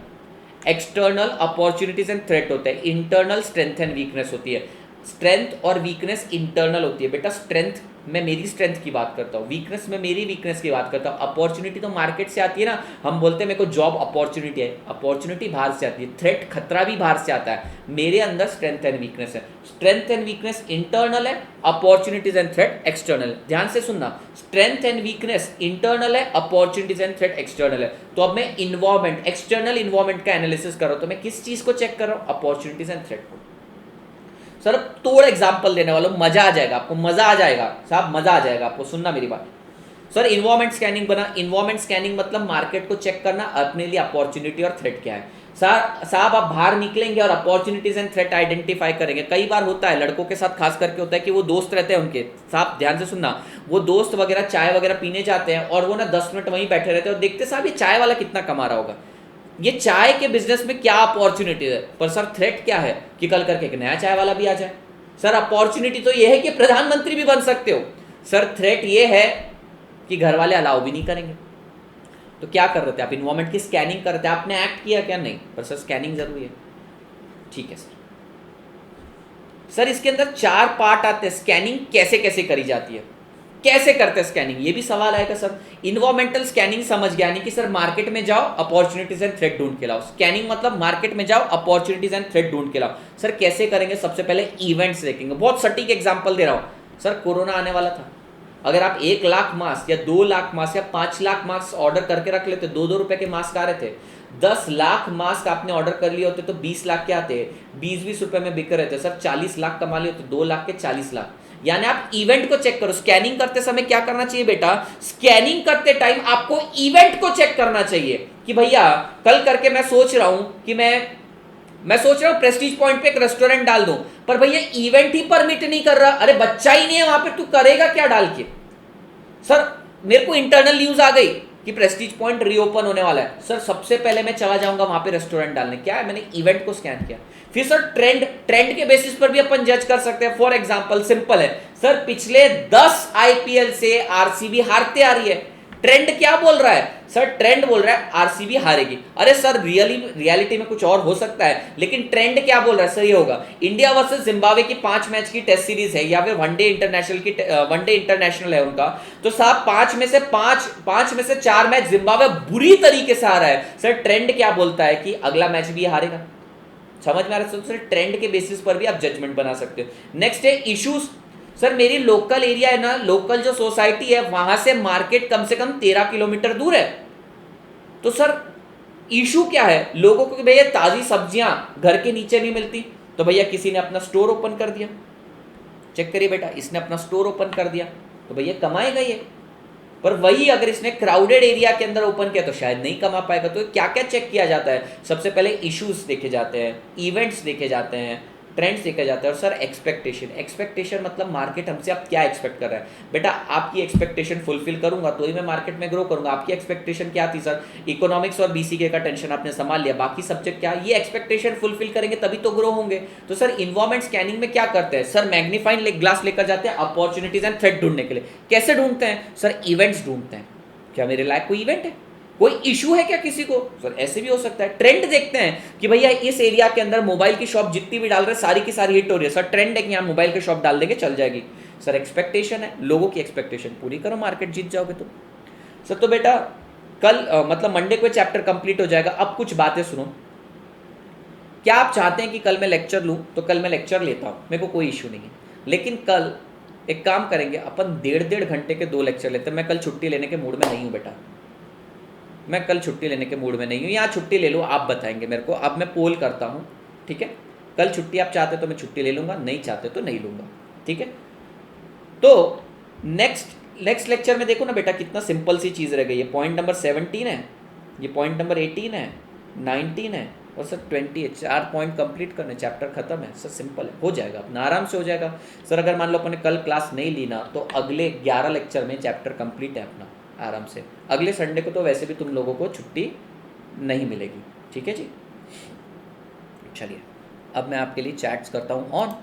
external opportunities and threat होते हैं, internal strength and weakness होती है। Strength और weakness internal होती है बेटा, strength मैं मेरी स्ट्रेंथ की बात करता हूँ, वीकनेस में मेरी वीकनेस की बात करता हूँ। अपॉर्चुनिटी तो मार्केट से आती है ना, हम बोलते हैं मेरे को जॉब अपॉर्चुनिटी है, अपॉर्चुनिटी बाहर से आती है, थ्रेट खतरा भी बाहर से आता है, मेरे अंदर स्ट्रेंथ एंड वीकनेस है। स्ट्रेंथ एंड वीकनेस इंटरनल है, अपॉर्चुनिटीज एंड थ्रेट एक्सटर्नल। ध्यान से सुनना, स्ट्रेंथ एंड वीकनेस इंटरनल है, अपॉर्चुनिटीज एंड थ्रेट एक्सटर्नल है। तो अब मैं इन्वायरमेंट, एक्सटर्नल इन्वायरमेंट का एनालिसिस कर रहा हूँ, तो मैं किस चीज को चेक कर रहा हूँ, अपॉर्चुनिटीज एंड थ्रेट को। सर तोड़ एग्जांपल देने वालों, मजा आ जाएगा आपको, मजा आ जाएगा साहब, मजा आ जाएगा आपको, सुनना मेरी बात। सर इन्वायरमेंट स्कैनिंग बना, इन्वायरमेंट स्कैनिंग मतलब मार्केट को चेक करना, अपने लिए अपॉर्चुनिटी और थ्रेट क्या है। साहब आप बाहर निकलेंगे और अपॉर्चुनिटीज एंड थ्रेट आइडेंटिफाई करेंगे। कई बार होता है लड़कों के साथ खास करके होता है कि वो दोस्त रहते हैं उनके साहब, ध्यान से सुनना, वो दोस्त वगैरह चाय वगैरह पीने जाते हैं और वो ना 10 मिनट वहीं बैठे रहते हैं और देखते साहब ये चाय वाला कितना कमा रहा होगा, ये चाय के बिजनेस में क्या अपॉर्चुनिटी है। पर सर थ्रेट क्या है कि कल करके एक नया चाय वाला भी आ जाए। सर अपॉर्चुनिटी तो ये है कि प्रधानमंत्री भी बन सकते हो। सर थ्रेट ये है कि घर वाले अलाउ भी नहीं करेंगे। तो क्या कर रहे थे आप, इन्वायरमेंट की स्कैनिंग कर रहे थे, आपने एक्ट किया क्या, नहीं, पर सर स्कैनिंग जरूरी है। ठीक है सर इसके अंदर 4 पार्ट आते हैं। स्कैनिंग कैसे कैसे करी जाती है, कैसे करते हैं स्कैनिंग, ये भी सवाल आएगा सर। इन्वायरमेंटल स्कैनिंग समझ गया, यानी कि सर मार्केट में जाओ अपॉर्चुनिटीज एंड थ्रेट ढूंढ के लाओ। स्कैनिंग मतलब मार्केट में जाओ अपॉर्चुनिटीज एंड थ्रेट ढूंढ के लाओ। सर कैसे करेंगे, सबसे पहले इवेंट्स देखेंगे। बहुत सटीक एग्जांपल दे रहा हूं सर, कोरोना आने वाला था, अगर आप 1 लाख मास्क या 2 लाख मास्क या 5 लाख मास्क ऑर्डर करके रख लेते, 2-2 रुपए के मास्क आ रहे थे। 10 लाख मास्क आपने ऑर्डर कर लिए होते तो 20 लाख के आते, 20-20 रुपए में बिक रहे थे सर। 40 लाख कमा लिए होते, 2 लाख के 40 लाख। यानी आप इवेंट को चेक करो। स्कैनिंग करते समय क्या करना चाहिए बेटा, स्कैनिंग करते टाइम आपको इवेंट को चेक करना चाहिए कि भैया कल करके मैं सोच रहा हूं कि मैं सोच रहा हूं प्रेस्टीज पॉइंट पे एक रेस्टोरेंट डाल दूं, पर भैया इवेंट ही परमिट नहीं कर रहा। अरे बच्चा ही नहीं है वहां पे, तू करेगा क्या डाल के। सर मेरे को इंटरनल न्यूज आ गई कि प्रेस्टीज पॉइंट रीओपन होने वाला है, सर सबसे पहले मैं चला जाऊंगा वहां पे रेस्टोरेंट डालने। क्या है, मैंने इवेंट को स्कैन किया। फिर सर ट्रेंड के बेसिस पर भी अपन जज कर सकते हैं। फॉर एग्जांपल सिंपल है सर, पिछले 10 आईपीएल से आरसीबी हारते आ रही है। ट्रेंड क्या बोल रहा है सर, ट्रेंड बोल रहा है आरसीबी हारेगी। अरे सर रियलिटी में कुछ और हो सकता है, लेकिन ट्रेंड क्या बोल रहा है सर, ये होगा। इंडिया वर्सेस जिम्बाब्वे की 5 मैच की टेस्ट सीरीज है या फिर वनडे इंटरनेशनल है उनका, तो साहब 5 में से 4 मैच जिम्बाब्वे बुरी तरीके से हारा है। सर ट्रेंड क्या बोलता है कि अगला मैच भी हारेगा। समझ में आ रहा है सर, ट्रेंड के बेसिस पर भी आप जजमेंट बना सकते हो। नेक्स्ट है इश्यूज। सर मेरी लोकल एरिया है ना, लोकल जो सोसाइटी है वहां से मार्केट कम से कम 13 किलोमीटर दूर है, तो सर इशू क्या है लोगों को कि भैया ताजी सब्जियां घर के नीचे नहीं मिलती, तो भैया किसी ने अपना स्टोर ओपन कर दिया। चेक करिए बेटा, इसने अपना स्टोर ओपन कर दिया तो भैया कमाएगा ये। पर वही अगर इसने क्राउडेड एरिया के अंदर ओपन किया तो शायद नहीं कमा पाएगा। तो क्या क्या चेक किया जाता है, सबसे पहले इश्यूज देखे जाते हैं, इवेंट्स देखे जाते हैं, ट्रेंड्स देखा जाता है। और सर एक्सपेक्टेशन मतलब मार्केट हमसे आप क्या एक्सपेक्ट कर रहा है। बेटा आपकी एक्सपेक्टेशन फुलफिल करूंगा तो ही मैं मार्केट में ग्रो करूंगा। आपकी एक्सपेक्टेशन क्या थी सर, इकोनॉमिक्स और बीसीके का टेंशन आपने संभाल लिया, बाकी सब्जेक्ट क्या, ये एक्सपेक्टेशन फुलफिल करेंगे तभी तो ग्रो होंगे। तो सर इन्वायरमेंट स्कैनिंग में क्या करते हैं सर, मैग्नीफाइंग ग्लास लेकर जाते हैं अपॉर्चुनिटीज एंड थ्रेट ढूंढने के लिए। कैसे ढूंढते हैं सर, इवेंट्स ढूंढते हैं। क्या मेरे लायक कोई इवेंट है, कोई इशू है क्या किसी को, सर ऐसे भी हो सकता है। ट्रेंड देखते हैं कि भैया इस एरिया के अंदर मोबाइल की शॉप जितनी भी डाल रहे हैं सारी की सारी हिट हो रही है, सर ट्रेंड है कि यहाँ मोबाइल की शॉप डाल देंगे चल जाएगी। सर एक्सपेक्टेशन है, लोगों की एक्सपेक्टेशन पूरी करो, मार्केट जीत जाओगे तो। सर तो बेटा कल मतलब मंडे को चैप्टर कंप्लीट हो जाएगा। अब कुछ बातें सुनो, क्या आप चाहते हैं कि कल मैं लेक्चर लूँ तो कल मैं लेक्चर लेता हूँ, मेरे को कोई इशू नहीं है, लेकिन कल एक काम करेंगे अपन 1.5 घंटे के 2 लेक्चर लेते हैं। मैं कल छुट्टी लेने के मूड में नहीं हूँ बेटा, मैं कल छुट्टी लेने के मूड में नहीं हूँ। यहाँ छुट्टी ले लो, आप बताएंगे मेरे को। अब मैं पोल करता हूँ, ठीक है, कल छुट्टी आप चाहते तो मैं छुट्टी ले लूँगा, नहीं चाहते तो नहीं लूँगा, ठीक है। तो नेक्स्ट लेक्चर में देखो ना बेटा कितना सिंपल सी चीज़ रह गई है। पॉइंट नंबर 17 है, ये पॉइंट नंबर 18 है, 19 है और सर 20 है। 4 पॉइंट कंप्लीट करने, चैप्टर खत्म है सर, सिंपल है, हो जाएगा अपना, आराम से हो जाएगा। सर अगर मान लो अपने कल क्लास नहीं ली ना तो अगले 11 लेक्चर में चैप्टर कंप्लीट है अपना, आराम से। अगले संडे को तो वैसे भी तुम लोगों को छुट्टी नहीं मिलेगी, ठीक है जी। चलिए अब मैं आपके लिए चैट्स करता हूँ ऑन।